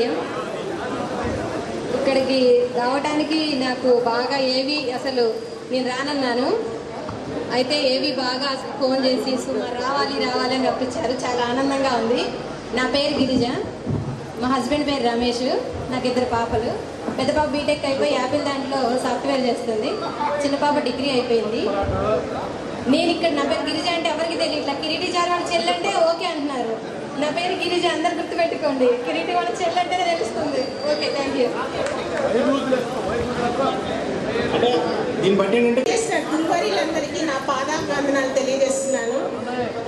you. ఇక్కడికి రావడానికి నాకు బాగా ఏవి అసలు నేను రానన్నాను. అయితే ఏవి బాగా ఫోన్ చేసి సుమారు రావాలి అని రప్పించారు. చాలా ఆనందంగా ఉంది. నా పేరు గిరిజ, మా హస్బెండ్ పేరు రమేష్, నాకు 2 పాపలు. పెద్ద పాప బీటెక్ అయిపోయి యాపిల్ దాంట్లో సాఫ్ట్వేర్ చేస్తుంది, చిన్న పాప డిగ్రీ అయిపోయింది. నేను ఇక్కడ నా పేరు గిరిజ అంటే ఎవరికి తెలియదు. ఇట్లా కిరీటి జార్ వాళ్ళ చెల్లంటే ఓకే అంటున్నారు. నా పేరు గిరిజ, అందరు గుర్తుపెట్టుకోండి. కిరీటి వాళ్ళ చెల్లంటేనే తెలుస్తుంది. Okay, thank you. దీన్ని బట్టి ఏంటంటే గురువారీలందరికీ నా పాదాభివందనాలు తెలియజేస్తున్నాను.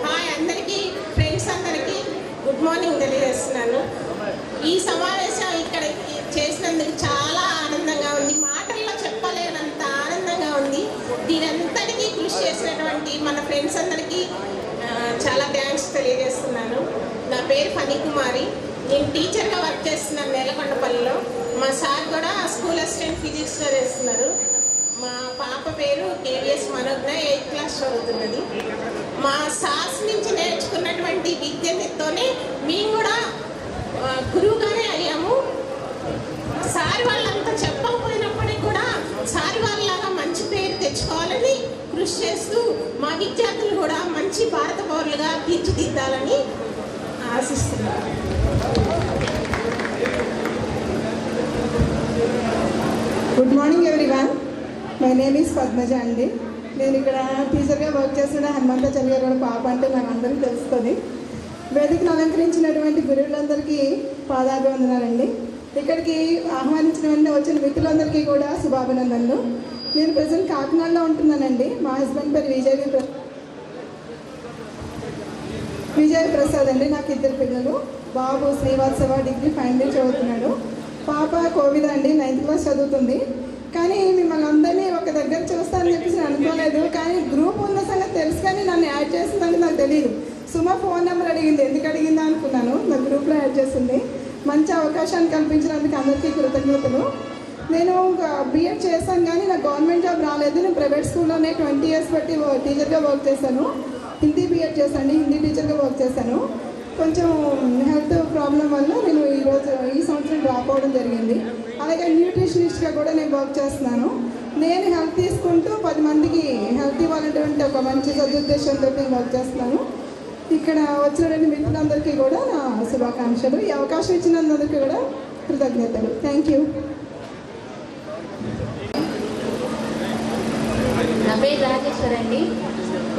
హాయ్ అందరికీ, ఫ్రెండ్స్ అందరికీ గుడ్ మార్నింగ్ తెలియజేస్తున్నాను. ఈ సమావేశం ఇక్కడ చేసినందుకు చాలా ఆనందంగా ఉంది. మాటల్లో చెప్పలేనంత ఆనందంగా ఉంది. దీనంతటికీ కృషి చేసినటువంటి మన ఫ్రెండ్స్ అందరికీ చాలా థ్యాంక్స్ తెలియజేస్తున్నాను. నా పేరు ఫణి కుమారి, నేను టీచర్గా వర్క్ చేస్తున్నాను నేలకొండపల్లిలో. మా సార్ కూడా స్కూల్ అసిస్టెంట్ ఫిజిక్స్లో చేస్తున్నారు. మా పాప పేరు కేవీఎస్ మనోజ్ఞ, 8th క్లాస్ చదువుతున్నది. మా సార్స్ నుంచి నేర్చుకున్నటువంటి విద్యతోనే మేము కూడా గురువుగానే అయ్యాము. సార్ వాళ్ళంతా చెప్పకపోయినప్పటికీ కూడా సార్ వాళ్ళలాగా మంచి పేరు తెచ్చుకోవాలని కృషి చేస్తూ మా విద్యార్థులు కూడా మంచి భారత పౌరులుగా తీర్చిదిద్దాలని ఆశిస్తున్నాను. Good morning everyone. My name is Padmaja అండి. నేను ఇక్కడ టీచర్గా వర్క్ చేస్తున్న హనుమంతాచార్య గారు కూడా పాప అంటే నాకు అందరికీ తెలుస్తుంది. వేదికను అలంకరించినటువంటి గురువులందరికీ పాదాభివందనాలండి. ఇక్కడికి ఆహ్వానించిన వెంటనే వచ్చిన మిత్రులందరికీ కూడా శుభాభినందనలు. నేను ప్రజెంట్ కాకినాడలో ఉంటున్నానండి. మా హస్బెండ్ పేరు విజయ్ ప్రసాద్ అండి. నాకు 2 పిల్లలు. బాబు శ్రీవాత్సవ డిగ్రీ ఫైనల్ ఇయర్ చదువుతున్నాడు. పాప కోవిద అండి, 9th క్లాస్ చదువుతుంది. కానీ మిమ్మల్ని అందరినీ ఒక దగ్గర చూస్తానని చెప్పేసి నేను అనుకోలేదు. కానీ గ్రూప్ ఉన్న సంగతి తెలుసు, కానీ నన్ను యాడ్ చేసిందని నాకు తెలియదు. సుమా ఫోన్ నెంబర్ అడిగింది, ఎందుకు అడిగిందా అనుకున్నాను. నా గ్రూప్లో యాడ్ చేస్తుంది. మంచి అవకాశాన్ని కల్పించినందుకు అందరికీ కృతజ్ఞతలు. నేను బీఎడ్ చేశాను, కానీ నాకు గవర్నమెంట్ జాబ్ రాలేదు. నేను ప్రైవేట్ స్కూల్లోనే 20 years బట్టి టీచర్గా వర్క్ చేశాను. హిందీ బీఎడ్ చేశాను, హిందీ టీచర్గా వర్క్ చేశాను. కొంచెం హెల్త్ ప్రాబ్లం వల్ల నేను ఈ సంవత్సరం డ్రాప్ అవ్వడం జరిగింది. అలాగే న్యూట్రిషనిస్ట్గా కూడా నేను వర్క్ చేస్తున్నాను. నేను హెల్ప్ తీసుకుంటూ 10 మందికి హెల్త్ ఇవ్వాలనేటువంటి ఒక మంచి సదుద్దేశంతో నేను వర్క్ చేస్తున్నాను. ఇక్కడ వచ్చినటువంటి మిత్రులందరికీ కూడా నా శుభాకాంక్షలు. ఈ అవకాశం ఇచ్చినందుకు కూడా కృతజ్ఞతలు. Thank you. నా పేరు రాజేశ్వర్ అండి.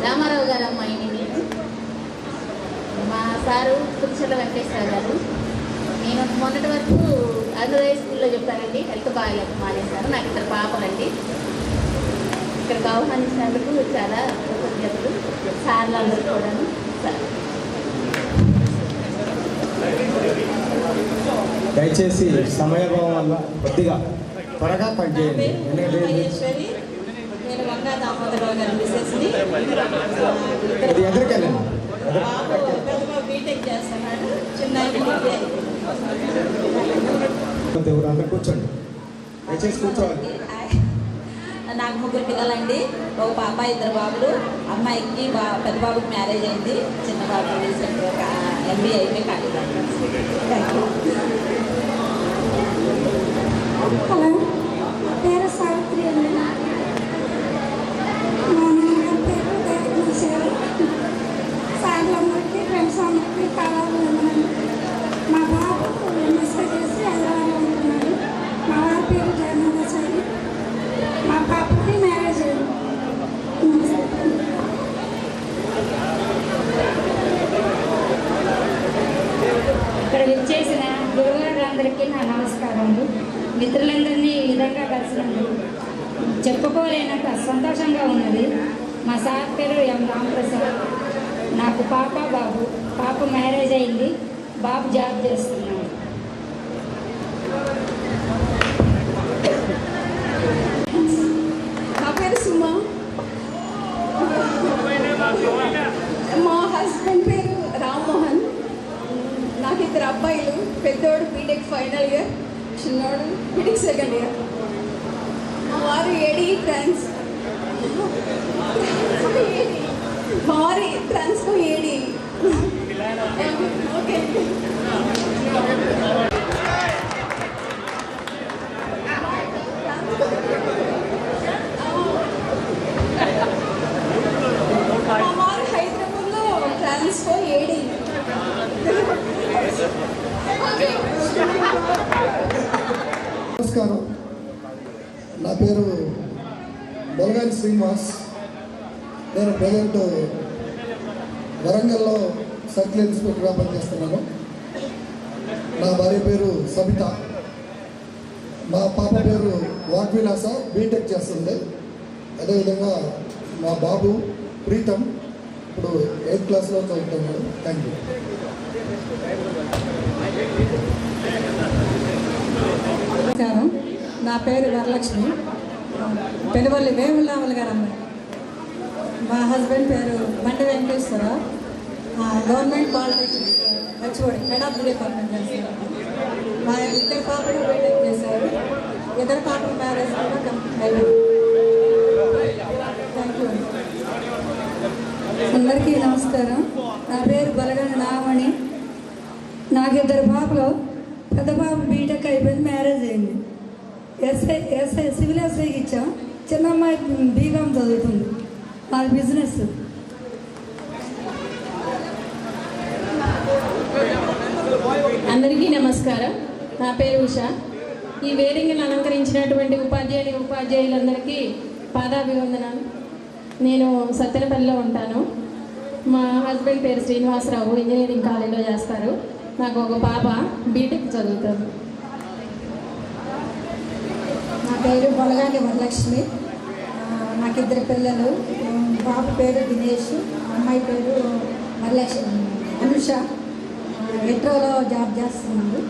రామారావు గారు అమ్మాయిని నేను. మా సారు తులసిల వెంకటేశ్వర గారు. నేను మొన్నటి వరకు అరుణోదయ స్కూల్లో చెప్పానండి. హెల్త్ బాగాలేదు మానేశారు. నాకు 2 పాపలండి. ఇక్కడికి ఆహ్వానించినందుకు చాలా కృతజ్ఞతలు సార్లు అందరూ కూడాను. దయచేసి సమయభావం వల్ల కొద్దిగా త్వరగా పనిచేయండి. నేను వంగా దామోదరరావు గారి మిసెస్ని. అది ఎదురుకెళ్ళండి. బీటెక్ చేస్తున్నాడు. చిన్న అందరూ కూర్చోండి. దయచేసి కూర్చోవాలి. నాకు 3 పిల్లలండి. ఒక పాప 2 బాబులు. అమ్మాయికి పెద్ద బాబుకి మ్యారేజ్ అయింది. చిన్న బాబు రీసెంట్ MBA అయిపోయి ఖాళీ. హలో, పేరు సావిత్రి అండి. మా నాన్నగారి పేరు దేవసేరు. సార్లందరికీ ఫ్రెండ్స్ అందరికీ కళాలు ఉన్నాను. మా బాబు ఎంఎస్సీ చేసి హైదరాబాద్లో ఉంటున్నాడు. మా వారి పేరు జయనందాచారి. మా పాపకి మ్యారేజ్ అయింది. ఇక్కడ విచ్చేసిన గురువులందరికీ నా నమస్కారములు. మిత్రులందరినీ ఈ విధంగా కలిసినందుకు చెప్పుకోలేనంత సంతోషంగా ఉన్నది. మా సార్ పేరు ఎం రామప్రసాద్. నాకు పాప బాబు. పాప మ్యారేజ్ అయింది. బాబు జాబ్ చేస్తున్నాడు. నా పేరు సుమా. మా హస్బెండ్ పేరు రామ్మోహన్. నాకు 2 అబ్బాయిలు. పెద్దోడు బీటెక్ ఫైనల్ ఇయర్, చిన్నోడు బీటెక్ సెకండ్ ఇయర్. మా వారు ఏడీ ట్రాన్స్. మా వారి ట్రాన్స్కో ఏడీ. ఓకే. మా వారు హైదరాబాద్లో ట్రాన్స్కో ఏడీ. నమస్కారం. నా పేరు బొలగాని శ్రీనివాస్. నేను ప్రజెంట్ వరంగల్లో సర్కిల్ ఇన్స్పెక్టర్గా పనిచేస్తున్నాను. నా భార్య పేరు సబిత. మా పాప పేరు వాగ్విలాస, బీటెక్ చేస్తుంది. అదేవిధంగా మా బాబు ప్రీతం ఇప్పుడు 8th క్లాస్లో చదువుతున్నాడు. Thank you. నమస్కారం. నా పేరు వరలక్ష్మి. పెనువల్లి వేములావల్ గారు అమ్మాయి. మా హస్బెండ్ పేరు బండి Venkateswara. Government polytechnic HOD, head of the department చేస్తారు. మా 2 పాపలు బీటెక్ చేశారు. 2 పాపల మ్యారేజ్ కూడా కంప్లీట్ అయ్యింది. Thank you. అందరికీ నమస్కారం. నా పేరు బలగని నాగమణి. నాకు 2 పాపలు. పెద్ద బాబు బీటెక్ అయిపోయింది, మ్యారేజ్ అయింది. ఎస్ఐ సివిల్ ఎస్ఐకి ఇచ్చాం. చిన్న అమ్మాయి బీకామ్ చదువుతుంది. మాది బిజినెస్. అందరికీ నమస్కారం. నా పేరు ఉషా. ఈ వేదికను అలంకరించినటువంటి ఉపాధ్యాయులందరికీ పాదాభివందనాలు. నేను సత్తెనపల్లిలో ఉంటాను. మా హస్బెండ్ పేరు శ్రీనివాసరావు, ఇంజనీరింగ్ కాలేజీలో చేస్తారు. నాకు ఒక పాప బీటెక్ చదువుతుంది. నా పేరు బొలగాని వరలక్ష్మి. నాకు 2 పిల్లలు. బాబు పేరు దినేష్, అమ్మాయి పేరు వరలక్ష్మి అనుష. మెట్రోలో జాబ్ చేస్తున్నాడు.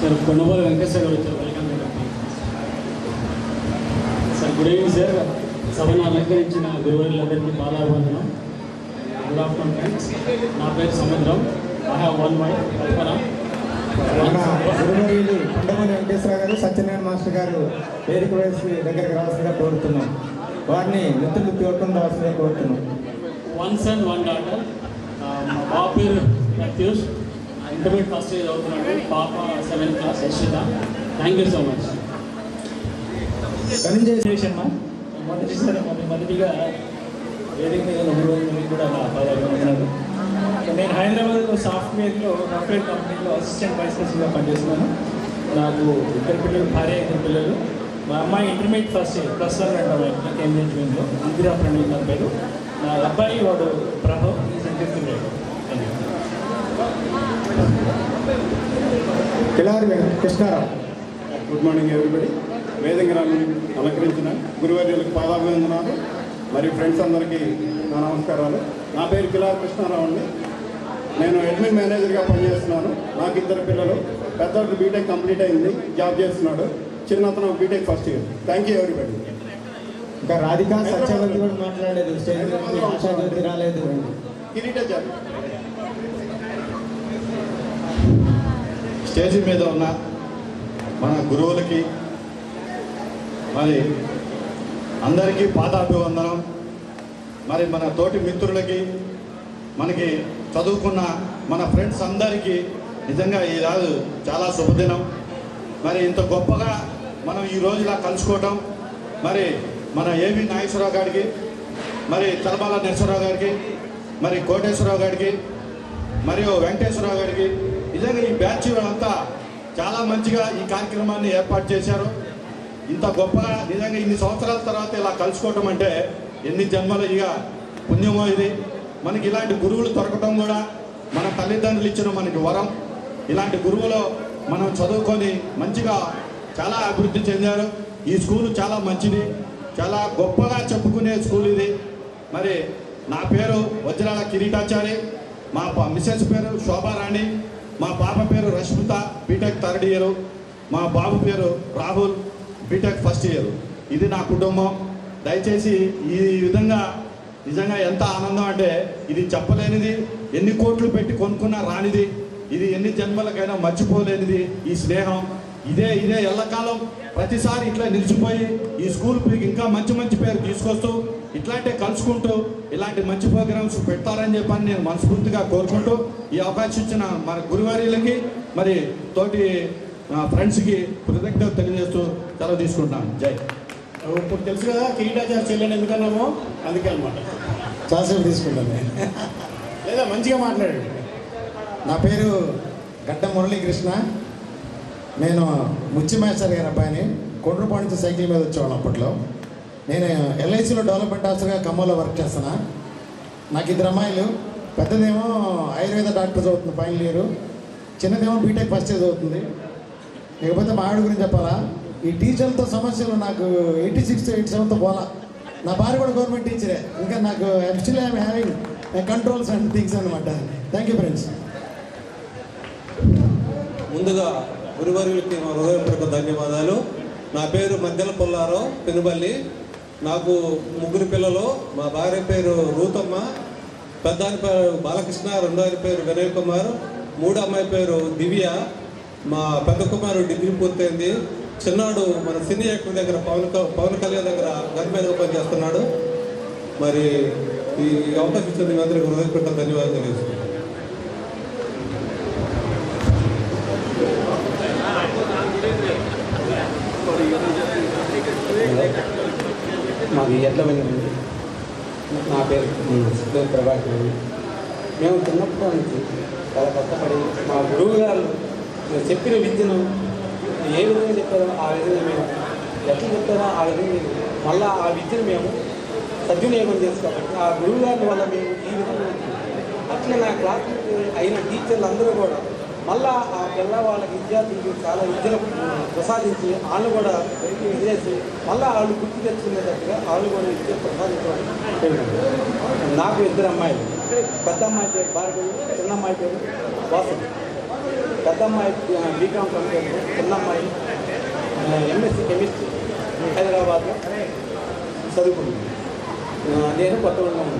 సార్ కొనుగోలు వెంకటేశ్వర గారు వచ్చారు. Welcome sir. Good evening sir. సభను అలంకరించిన గురువులందరికీ పాదాభివందనం. Good afternoon friends. నా పేరు సముద్రం. ఐ హ్యావ్ 1 వైఫ్ కల్పన. మన గురువులు కొండమూరి వెంకటేశ్వర గారు, సత్యనారాయణ మాస్టర్ గారు వేదిక వయసు దగ్గరికి రావాల్సిందిగా కోరుతున్నాం. వారిని మిత్రులు తోటం రావాల్సిందిగా కోరుతున్నాం. 1 son 1 daughter. మా బాబు పేరు ప్రత్యూష్, ఇంటర్మీడియట్ ఫస్ట్ ఇయర్ చదువుతున్నాడు. పాప 7th class Yashwitha. Thank you so much. చేసమ్మా మొదటిగా వేదిక మీద గురువులందరికీ కూడా నా పాదాభివందనాలు. నేను హైదరాబాద్లో సాఫ్ట్వేర్లో కంపెనీలో అసిస్టెంట్ వైస్ ప్రెసిడెంట్గా పనిచేస్తున్నాను. నాకు ఇద్దరు పిల్లలు, భార్య, ఇద్దరు పిల్లలు. మా అమ్మాయి ఇంటర్మీడియట్ ఫస్ట్ ఇయర్ +1 అంటాం కేంబ్రిడ్జ్ వింగ్లో, ఇందిరా ప్రణీత్ నా పేరు. నా అబ్బాయి వాడు Prabhav, Krishnarao. Good morning everybody. వేదికలను అలంకరించిన గురువర్యులకు పాదాభివందనాలు మరియు ఫ్రెండ్స్ అందరికీ నా నమస్కారాలు. నా పేరు కిలార్ కృష్ణారావు అండి. నేను అడ్మిన్ మేనేజర్గా పనిచేస్తున్నాను. నాకు ఇద్దరు పిల్లలు. పెద్దవాడు బీటెక్ కంప్లీట్ అయింది, జాబ్ చేస్తున్నాడు. చిన్నతను B Tech first year. Thank you everybody. ఇంకా రాధిక సత్యవతి కూడా మాట్లాడలేదు, స్టేజ్ ఆశాజ్యోతి రాలేదు. స్టేజ్ మీద ఉన్న మన గురువులకి మరి అందరికీ పాదాభివందనం. మరి మన తోటి మిత్రులకి, మనకి చదువుకున్న మన ఫ్రెండ్స్ అందరికీ నిజంగా ఈరోజు చాలా శుభదినం. మరి ఇంత గొప్పగా మనం ఈ రోజులా కలుసుకోవటం, మరి మన ఏవి నాగేశ్వరరావు గారికి, మరి తలబాల నరసింహరావు గారికి, మరి కోటేశ్వరరావు గారికి, మరియు వెంకటేశ్వరరావు గారికి, నిజంగా ఈ బ్యాచ్ అంతా చాలా మంచిగా ఈ కార్యక్రమాన్ని ఏర్పాటు చేశారు. ఇంత గొప్పగా నిజంగా ఇన్ని సంవత్సరాల తర్వాత ఇలా కలుసుకోవటం అంటే ఎన్ని జన్మల ఇక పుణ్యమో ఇది. మనకి ఇలాంటి గురువులు దొరకటం కూడా మన తల్లిదండ్రులు ఇచ్చిన మనకి వరం. ఇలాంటి గురువులు మనం చదువుకొని మంచిగా చాలా అభివృద్ధి చెందారు. ఈ స్కూలు చాలా మంచిది, చాలా గొప్పగా చెప్పుకునే స్కూల్ ఇది. మరి నా పేరు వజ్రాల కిరీటాచారి, మా మిసెస్ పేరు శోభారాణి, మా పాప పేరు రష్మిత, బీటెక్ 3rd ఇయర్, మా బాబు పేరు రాహుల్, బీటెక్ 1st ఇయర్. ఇది నా కుటుంబం. దయచేసి ఈ విధంగా నిజంగా ఎంత ఆనందం అంటే ఇది చెప్పలేనిది, ఎన్ని కోట్లు పెట్టి కొనుక్కున్నా రానిది, ఇది ఎన్ని జన్మలకైనా మర్చిపోలేనిది. ఈ స్నేహం ఇదే ఎల్లకాలం ప్రతిసారి ఇట్లా నిలిచిపోయి ఈ స్కూల్ ఇంకా మంచి మంచి పేరు తీసుకొస్తూ ఇట్లాంటి కలుసుకుంటూ ఇలాంటి మంచి ప్రోగ్రామ్స్ పెడతారని చెప్పని నేను మనస్ఫూర్తిగా కోరుకుంటూ ఈ అవకాశం ఇచ్చిన మన గురువారీలకి, మరి తోటి ఫ్రెండ్స్కి కృతజ్ఞత తెలియజేస్తూ సెలవు తీసుకుంటున్నాను. జై. ఇప్పుడు తెలుసు కదా కిరీటాచార్య చెల్లెని ఎందుకన్నామో, అందుకే అనమాట. చాలాసేపు తీసుకుంటాను లేదా మంచిగా మాట్లాడండి. నా పేరు గడ్డ మురళీకృష్ణ. నేను ముచ్చి మాస్టర్ గారి అబ్బాయిని. కొండ్రపాడు నుంచి సైకిల్ మీద వచ్చేవాళ్ళం అప్పట్లో. నేను ఎల్ఐసిలో డెవలప్మెంట్ ఆఫీసర్గా ఖమ్మంలో వర్క్ చేస్తున్నా. నాకు ఇద్దరు అమ్మాయిలు. పెద్దదేమో ఆయుర్వేద డాక్టర్ చదువుతుంది, ఫైనల్ ఇయర్. చిన్నదేమో బీటెక్ 1st ఇయర్ చదువుతుంది. ఇకపోతే మా ఆవిడ గురించి చెప్పాలా, ఈ టీచర్లతో సమస్యలు నాకు 86 to 87తో పోలా. నా భార్య కూడా గవర్నమెంట్ టీచరే. ఇంకా నాకు still I'm having controls and things అనమాట. Thank you friends. ముందుగా గురువర్యులకి మా హృదయపూర్వక ధన్యవాదాలు. నా పేరు మధ్యల పుల్లారావు, పెనుబల్లి. నాకు 3 పిల్లలు. మా భార్య పేరు రూతమ్మ, పెద్ద ఆయన పేరు బాలకృష్ణ, రెండో ఆయన పేరు వినయ్ కుమార్, మూడో అమ్మాయి పేరు దివ్య. మా పెద్ద కుమారుడు డిగ్రీ పూర్తయింది. చిన్నాడు మన సినీ యాక్టర్ దగ్గర పవన్ కళ్యాణ్ దగ్గర గన్మేన్గా పనిచేస్తున్నాడు. మరి ఈ అవకాశం ఇచ్చిన మీ అందరికీ హృదయపూర్వక ధన్యవాదాలు తెలియజేస్తున్నాను. మాది ఎడ్లమంది. నా పేరు ప్రభాకర్. మేము చిన్నప్పటి నుంచి చాలా కష్టపడి మా గురువు గారు చెప్పిన విద్యను ఏ విధంగా చెప్పారో ఆ విధంగా మేము ఎట్లా చెప్పారో ఆ విధంగా మళ్ళీ ఆ విద్యను మేము సద్వినియోగం చేసుకోవాలి. ఆ గురువు గారి వల్ల మేము ఈ విధంగా అట్లా నా క్లాసులకు అయిన టీచర్లు అందరూ కూడా మళ్ళీ ఆ పిల్లవాళ్ళకి విద్యార్థులకు చాలా విద్యను ప్రసాదించి వాళ్ళు కూడా చేసి మళ్ళీ వాళ్ళు గుర్తు తెచ్చుకునేటట్టుగా వాళ్ళు కూడా విద్య ప్రసాదించడం. నాకు 2 అమ్మాయిలు. పెద్ద అమ్మాయి పేరు భార్గవి, చిన్న అమ్మాయి పేరు వాసవి. పెద్ద అమ్మాయి బీకామ్ కంప్లీట్, చిన్న అమ్మాయి ఎంఎస్సీ కెమిస్ట్రీ హైదరాబాద్లో చదువుకుంటుంది. నేను కొత్తగా ఉన్నాను.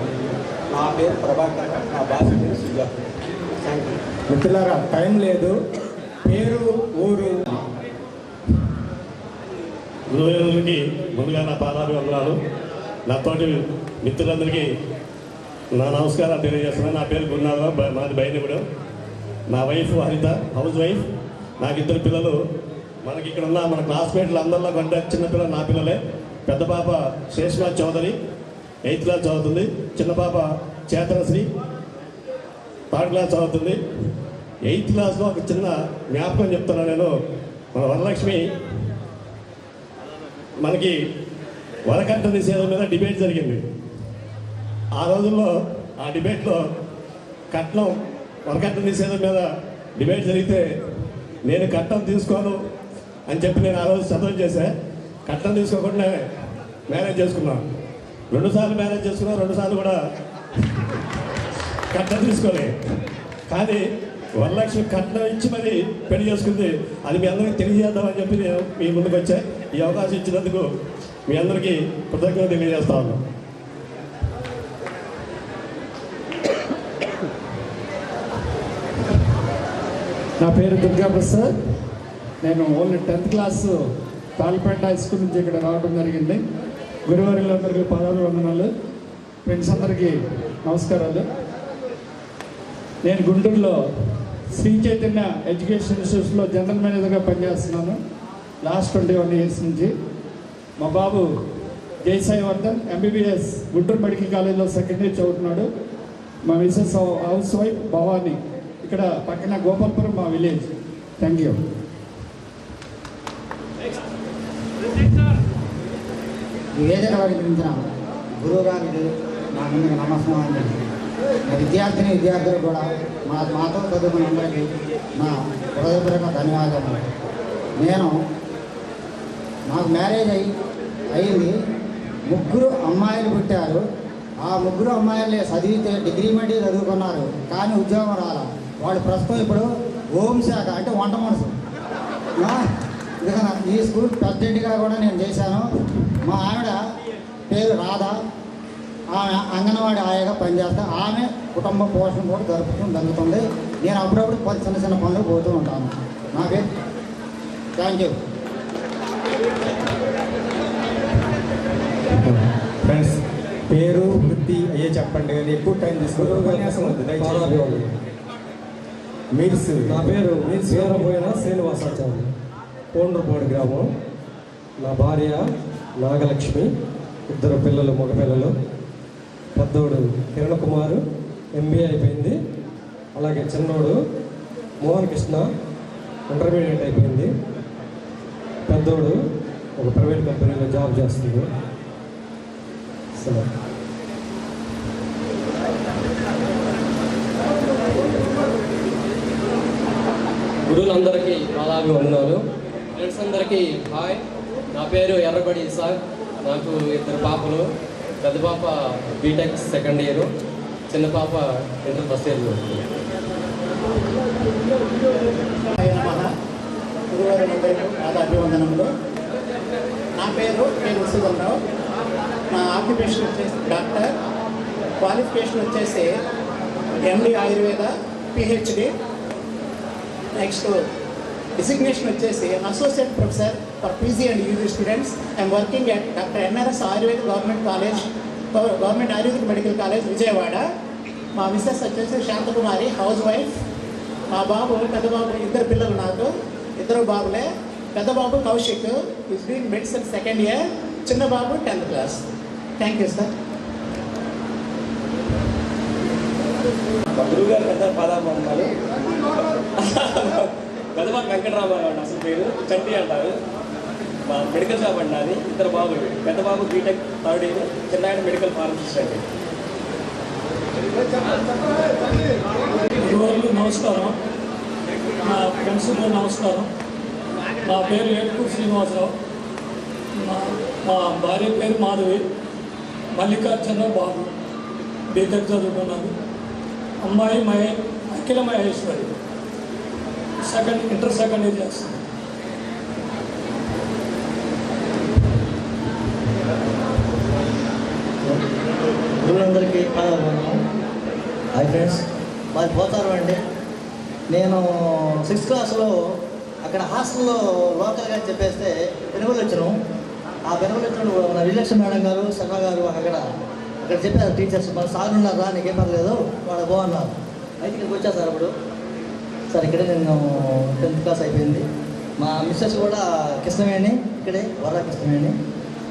నా పేరు ప్రభాకర్, నా భార్య పేరు సుజాత. Thank you. మిత్రులారా, టైం లేదు. పేరు, ఊరు. గురువులకి ముందుగా నా పాదాభివందనాలు. నాతోటి మిత్రులందరికీ నా నమస్కారాలు తెలియజేస్తున్నాను. నా పేరు గురునాథరావు, మాది బయలుగూడెం. నా వైఫ్ హరిత, హౌస్ వైఫ్. నాకు 2 పిల్లలు. మనకి ఇక్కడ ఉన్న మన క్లాస్మేట్లు అందరిలో కంటే చిన్నపిల్లలు నా పిల్లలే. పెద్ద పాప శేషనాథ్ చౌదరి 8th క్లాస్ చదువుతుంది. చిన్న పాప చేతనశ్రీ 3rd క్లాస్ చదువుతుంది. 8th క్లాస్లో ఒక చిన్న జ్ఞాపకం చెప్తున్నాను నేను. మన వరలక్ష్మి మనకి వరకట్న నిషేధం మీద డిబేట్ జరిగింది. ఆ రోజుల్లో ఆ డిబేట్లో వరకట్న నిషేధం మీద డిబేట్ జరిగితే నేను కట్నం తీసుకోను అని చెప్పి నేను ఆ రోజు చదువు చేశా. కట్నం తీసుకోకుండా మ్యారేజ్ చేసుకున్నాను. 2 సార్లు మ్యారేజ్ చేసుకున్నా, 2 సార్లు కూడా కట్నం తీసుకోలే. కానీ వరలక్ష్మి కట్నం ఇచ్చి మరి పెళ్లి చేసుకుంది. అది మీ అందరికీ తెలియజేద్దామని చెప్పి నేను మీ ముందుకు వచ్చా. ఈ అవకాశం ఇచ్చినందుకు మీ అందరికీ కృతజ్ఞత తెలియజేస్తా ఉన్నాను. నా పేరు దుర్గా ప్రసాద్. నేను only 10th class Tallapeta high school నుంచి ఇక్కడ రావడం జరిగింది. గురువారులందరికీ పాదాభివందనాలు. ఫ్రెండ్స్ అందరికీ నమస్కారాలు. నేను గుంటూరులో శ్రీ చైతన్య ఎడ్యుకేషన్ ఇన్స్టిట్యూట్స్లో జనరల్ మేనేజర్గా పనిచేస్తున్నాను లాస్ట్ 21 years నుంచి. మా బాబు జయసాయి వర్ధన్ MBBS గుంటూరు మెడికల్ కాలేజ్లో 2nd year చదువుతున్నాడు. మా మిసెస్ హౌస్ వైఫ్ భవానీ. ఇక్కడ పక్కన గోపాల్పురం మా విలేజ్. Thank you. వేదిక వహించిన గురువు గారికి నా ముందుకు నమస్కారం. విద్యార్థులు కూడా మాతో చదువుకున్న అందరికీ నా హృదయపూర్వక ధన్యవాదాలు. నాకు మ్యారేజ్ అయింది. 3 అమ్మాయిలు పుట్టారు. ఆ 3 అమ్మాయిలే చదివితే డిగ్రీ మధ్య చదువుకున్నారు, కానీ ఉద్యోగం రాలా. వాళ్ళు ప్రస్తుతం ఇప్పుడు హోంశాఖ అంటే వంట మనసు. ఈ స్కూల్ ప్రెసిడెంట్గా కూడా నేను చేశాను. మా ఆవిడ పేరు రాధ. ఆమె అంగన్వాడీ ఆయాగా పనిచేస్తా. ఆమె కుటుంబ పోషణ కూడా జరుగుతుంది. నేను అప్పుడప్పుడు చిన్న పనులు పోతూ ఉంటాను. నాకే థ్యాంక్ యూ. ఫ్రెండ్స్, పేరు వృత్తి అయ్యే చెప్పండి, కానీ ఎక్కువ టైం తీసుకోవాలి. నా పేరు వీరపోయిన శ్రీనివాసాచార్య, కోండ్రపాడు గ్రామం. నా భార్య నాగలక్ష్మి, 2 పిల్లలు, మగ పిల్లలు. పెద్దోడు కిరణ్ కుమార్ MBA అయిపోయింది. అలాగే చిన్నోడు మోహన్ కృష్ణ ఇంటర్మీడియట్ అయిపోయింది. పెద్దోడు ఒక ప్రైవేట్ కంపెనీలో జాబ్ చేస్తుంది. సరే, గురువులందరికీ పాదాభివందనాలు. ఫ్రెండ్స్ అందరికీ హాయ్. నా పేరు ఎర్రబడి ఇసాక్. నాకు 2 పాపలు. పెద్ద పాప బీటెక్ 2nd year, చిన్న పాప ఇంటర్ 1st year. పాదాభివందనములు. నా పేరు సుధన్రావు. నా ఆక్యుపేషన్ వచ్చేసి డాక్టర్. క్వాలిఫికేషన్ వచ్చేసి MD Ayurveda PhD. Next designation వచ్చేసి associate professor for PG and UG students. I'm working at doctor NRS Ayurveda government Ayurvedic medical college Vijayawada. మా మిస్సెస్ వచ్చేసి శాంతకుమారి, హౌస్ వైఫ్. మా బాబు పెద్ద బాబు 2 పిల్లలు నాకు, 2 బాబులే. పెద్ద బాబు Kaushik is doing medicine 2nd year, చిన్న బాబు 10th class. Thank you sir. గురువు గారు పెద్ద పాదాభివందనాలు. పెద్దబాబు వెంకటరామారావు అండి, అసలు పేరు చంటి అంటారు. మా మెడికల్ షాప్ అండి అది. 2 బాబులు. పెద్ద బాబు బీటెక్ 3rd year, చిన్న ఆయన మెడికల్ ఫార్మసిస్ట్ అండి. నమస్కారం. నా ఫ్రెండ్స్ నమస్కారం. నా పేరు ఏడుకూరు శ్రీనివాసరావు. మా భార్య పేరు మాధవి. మల్లికార్జున బాబు బీటెక్ చదువుకున్నాను. అమ్మాయి అఖిల మహేశ్వరి ఇంటర్ 2nd year చేస్తుంది. గురువులందరికీ హాయ్ ఫ్రెండ్స్. మాది పోతారు అండి. నేను 6th classలో అక్కడ హాస్టల్లో లోకల్గా చెప్పేస్తే పెనుగోలు వచ్చాను. ఆ పెనుగోలు వచ్చినప్పుడు మన రిలేషన్ మేడం గారు, సన్నా గారు అక్కడ చెప్పారు టీచర్స్, మన సార్ ఉన్నారా, నీకేం పర్లేదు వాడు బాగున్నారు. అయితే ఇక్కడికి వచ్చా సార్. అప్పుడు సార్ ఇక్కడే నేను 10th class అయిపోయింది. మా మిస్సెస్ కూడా కృష్ణవేణి, ఇక్కడే వర కృష్ణవేణి,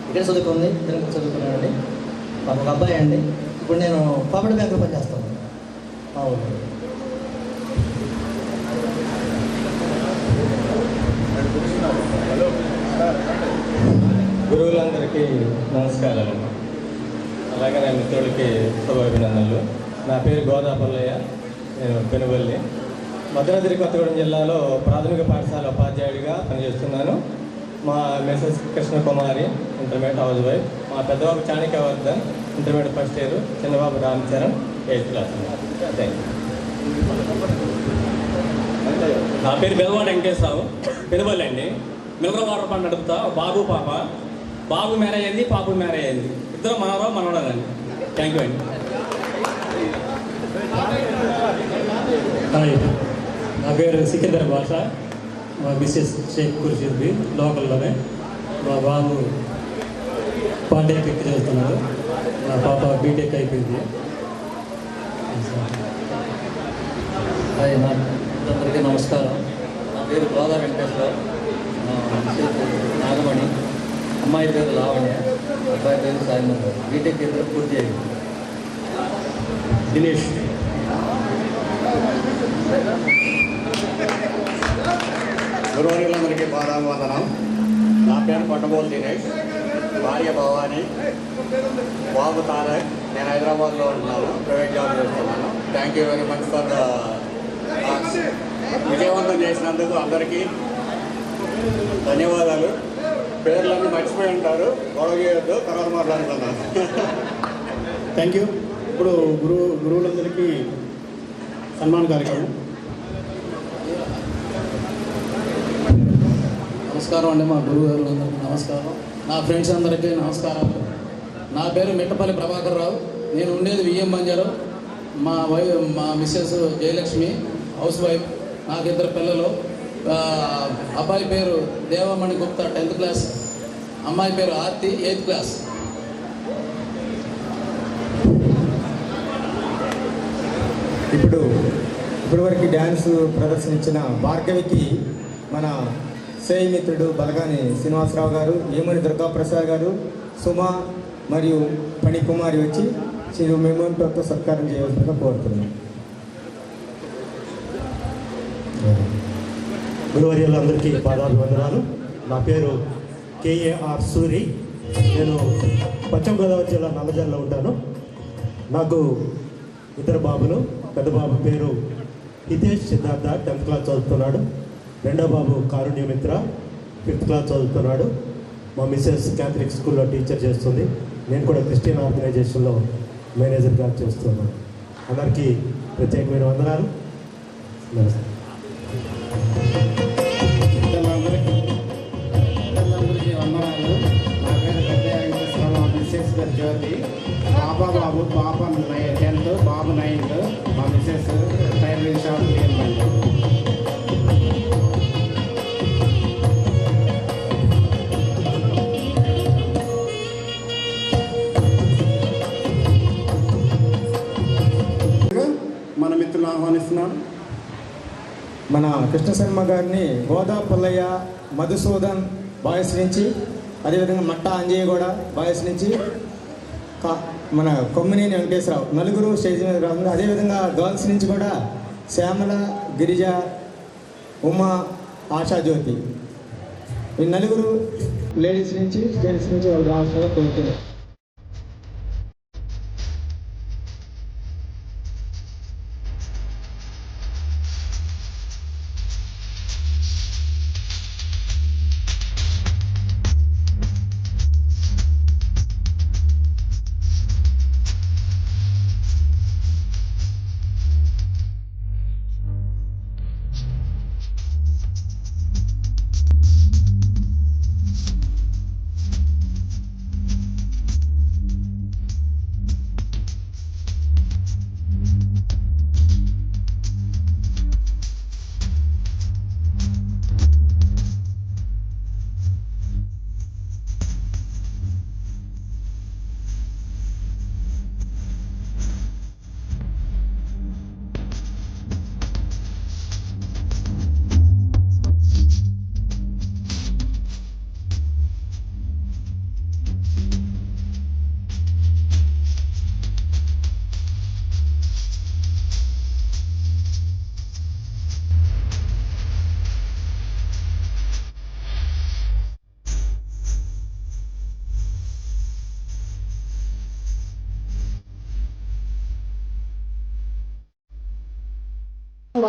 ఇక్కడే చదువుకుంది, తెలుగు చదువుకున్నానండి. మాకు ఒక అబ్బాయి అండి. ఇప్పుడు నేను కోఆపరేటివ్ బ్యాంకులో పనిచేస్తాను. అవును. గురువులందరికీ నమస్కారాలు. అలాగే నా మిత్రులకి శుభాభినందనలు. నా పేరు గోదాపల్లయ్య, నేను పెనుబల్లి, భద్రాద్రి కొత్తగూడెం జిల్లాలో ప్రాథమిక పాఠశాల ఉపాధ్యాయుడిగా పనిచేస్తున్నాను. మా missus Krishnakumari intermediate housewife, మా పెద్దబాబు చాణిక్యవర్ధన్ ఇంటర్మీడియట్ ఫస్ట్ ఇయర్, చిన్నబాబు Ramcharan 8th class. Thank you. నా పేరు బెల్వాడ వెంకటేశ్వరరావు, పెనుబల్లి అండి. మినరల్ వాటర్ పంట నడుపుతా. బాబు పాప, బాబు మ్యారేజ్ అయింది, పాప మ్యారేజ్ అయింది, ఇద్దరు మనవరావు మనవడాలండి. థ్యాంక్ యూ అండి. హాయ్, నా పేరు సికిందర్ భాష, మా మిస్సెస్ షేక్ ఖుర్షిద్, లోకల్లోనే. మా బాబు పాలిటెక్నిక్ చదువుతున్నాడు, మా పాప బీటెక్ అయిపోయింది. హాయ్, అందరికీ నమస్కారం. నా పేరు గోదా వెంకటేశ్వరరావు, నాగమణి, అమ్మాయి పేరు లావణ్య, అబ్బాయి పేరు సాయిమన్. బీటెక్ ఇద్దరు పూర్తి అయ్యింది. దినేష్. గురువులందరికీ పాదాభివందనం. నా పేరు పట్టబోలు దినేష్, భార్య భవాని, బాబు తారక్. నేను హైదరాబాద్లో ఉంటున్నాను, ప్రైవేట్ జాబ్ చేస్తున్నాను. Thank you very much for విజయవంతం చేసినందుకు అందరికీ ధన్యవాదాలు. పేర్లన్నీ మర్చిపోయి ఉంటారు, గొడవ చేయొద్దు, తర్వాత మాట్లాడుతున్నాను. Thank you. ఇప్పుడు గురువులందరికీ సన్మాన కార్యక్రమం. నమస్కారం అండి, మా గురువు గారులందరికీ నమస్కారం. నా ఫ్రెండ్స్ అందరికీ నమస్కారాలు. నా పేరు మిట్టపల్లి ప్రభాకర్ రావు, నేను ఉండేది విఎం బంజారు. మా మిస్సెస్ జయలక్ష్మి, హౌస్ వైఫ్. నాకు ఇద్దరు పిల్లలు. అబ్బాయి పేరు దేవమణి గుప్తా 10th క్లాస్, అమ్మాయి పేరు ఆర్తి 8th క్లాస్. ఇప్పుడు వరకు డ్యాన్స్ ప్రదర్శించిన భార్గవికి మన స్నేహితుడు బలగాని శ్రీనివాసరావు గారు, ఏమని దుర్గాప్రసాద్ గారు, సుమ మరియు ఫణికుమారి వచ్చి చిరు మెమోంటోతో సత్కారం చేయవలసిందిగా కోరుతున్నాం. గురువర్యులందరికీ పాదాభివందనాలు. నా పేరు కేఏఆర్ సూరి, నేను పశ్చిమ గోదావరి జిల్లా నల్లజర్లో ఉంటాను. నాకు ఇద్దరు బాబులు. పెద్ద బాబు పేరు హితేష్ సిద్ధార్థ 10th క్లాస్ చదువుతున్నాడు. రెండో బాబు కారుణ్యమిత్ర 5th క్లాస్ చదువుతున్నాడు. మా మిస్సెస్ క్యాథలిక్ స్కూల్లో టీచర్ చేస్తుంది. నేను కూడా క్రిస్టియన్ ఆర్గనైజేషన్లో మేనేజర్గా చేస్తున్నాను. అందరికీ ప్రత్యేకమైన వందనాలు. నమస్తే. అందరికీ వందనాలు. నా పేరు పెద్ద వెంకటేశ్వరరావు, మిస్సెస్ గారు జ్యోతి. బాబు 10th, బాబు 9th. మా మిస్సెస్ టైలరింగ్ షాప్ ఇవ్వండి. మన మిత్రులు ఆహ్వానిస్తున్నాం. మన కృష్ణ శర్మ గారిని గోదా పుల్లయ్య, మధుసూదన్ బాయ్స్ నుంచి, అదేవిధంగా మట్ట అంజయ్య కూడా బాయ్స్ నుంచి, మన కొమ్మినేని వెంకటేశ్వరరావు నలుగురు స్టేజ్ మీద రాకుండా, అదేవిధంగా గర్ల్స్ నుంచి కూడా శ్యామల, గిరిజ, ఉమా, ఆశాజ్యోతి, ఈ నలుగురు లేడీస్ నుంచి జెంట్స్ నుంచి వాళ్ళు రావాల్సిందిగా కోరుతున్నాం.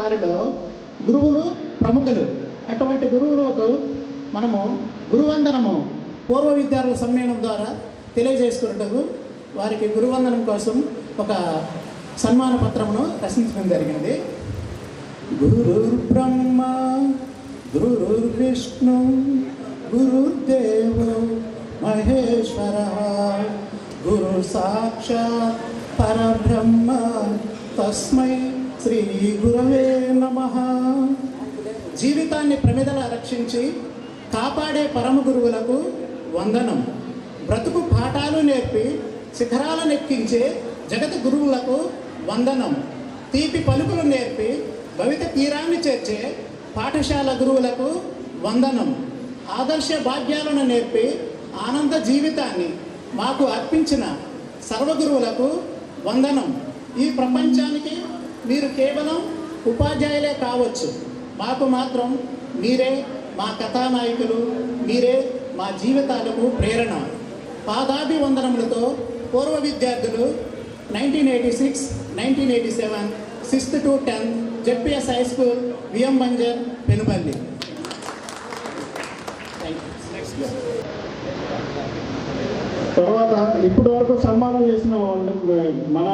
వారిలో గురువులు ప్రముఖులు. అటువంటి గురువులకు మనము గురువందనము పూర్వ విద్యార్థుల సమ్మేళనం ద్వారా తెలియజేసుకున్నట్టు వారికి గురువందనం కోసం ఒక సన్మాన పత్రమును రచించడం జరిగింది. గురుర్ బ్రహ్మ గురుర్ విష్ణు గురుర్దేవో మహేశ్వర గురు సాక్షాత్ పరబ్రహ్మ తస్మై శ్రీ గురవే నమః. జీవితాన్ని ప్రమిదల రక్షించి కాపాడే పరమ గురువులకు వందనం. బ్రతుకు పాఠాలు నేర్పి శిఖరాలను ఎక్కించే జగత గురువులకు వందనం. తీపి పలుకులు నేర్పి భవిత తీరాన్ని చేర్చే పాఠశాల గురువులకు వందనం. ఆదర్శ భాగ్యాలను నేర్పి ఆనంద జీవితాన్ని మాకు అర్పించిన సర్వగురువులకు వందనం. ఈ ప్రపంచానికి మీరు కేవలం ఉపాధ్యాయులే కావచ్చు, మాకు మాత్రం మీరే మా కథానాయకులు, మీరే మా జీవితాలకు ప్రేరణ. పాదాభివందనములతో పూర్వ విద్యార్థులు 1986, 1987 6th to 10th ZPS high school VM Banjar Penuballi. తర్వాత ఇప్పటి వరకు సన్మానం చేసిన వాళ్ళు మన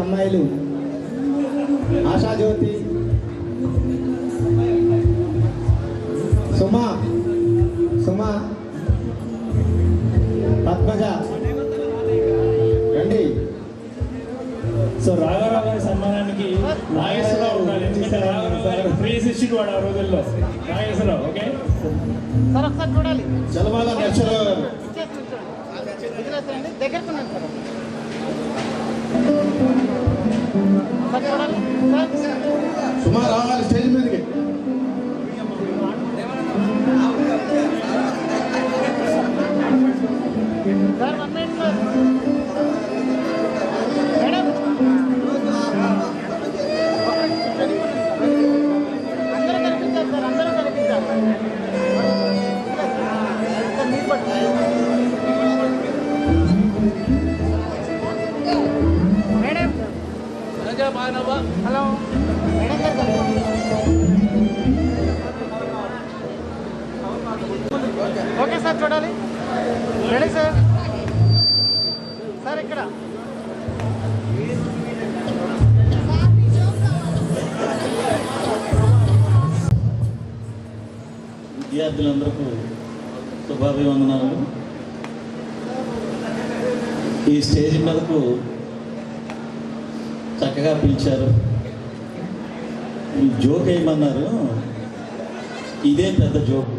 అమ్మాయిలు ఆశాజ్యోతి, సుమ, పద్మజ రండి. సో రాఘవరావు గారి సన్మానానికి నాగేశ్వరరావు ఉండాలి. ఎందుకంటే రాఘవరావు గారు ఫ్రీ శిష్యుడు వాడు ఆ రోజుల్లో. నాగేశ్వరరావు ఓకే చలమాల నరసరావు గారు. సుమా రావాలి స్టేజ్ మీదకి. హలో ఓకే సార్ చూడాలి. Ready sir. సార్ ఇక్కడ విద్యార్థులందరికీ శుభాభివందనాలు. ఈ స్టేజ్ మీదకు చక్కగా పిలిచారు. జోక్ వేయమన్నారు, ఇదే పెద్ద జోక్.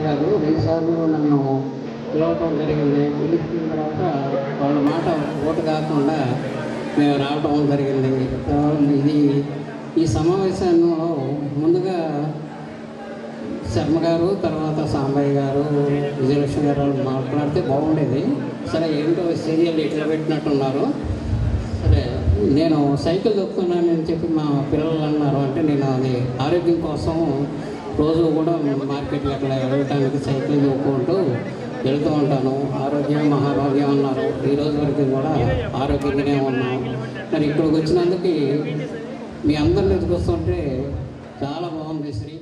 గారు 2 సార్లు నన్ను పిలవటం జరిగింది. పిలిచిన తర్వాత వాళ్ళ మాట ఓటు కాకుండా మేము రావటం జరిగింది. ఇది ఈ సమావేశంలో ముందుగా శర్మ గారు, తర్వాత సాంబయ్య గారు, విజయలక్ష్మి గారు మాట్లాడితే బాగుండేది. సరే ఏంటో సీరియల్ ఇట్లా పెట్టినట్టున్నారు. సరే నేను సైకిల్ దొక్కుతున్నానని చెప్పి మా పిల్లలు అన్నారు. అంటే నేను అది ఆరోగ్యం కోసం రోజు కూడా మార్కెట్లో అక్కడ వెళ్ళటానికి సైకిల్ దొక్కుంటూ వెళ్తూ ఉంటాను. ఆరోగ్యం మహాభాగ్యం అన్నారు. ఈ రోజు వరకు కూడా ఆరోగ్యంగానే ఉన్నాం. మరి ఇక్కడికి వచ్చినందుకు మీ అందరిని ఎదుకొస్తుంటే చాలా బాగుంది. శ్రీ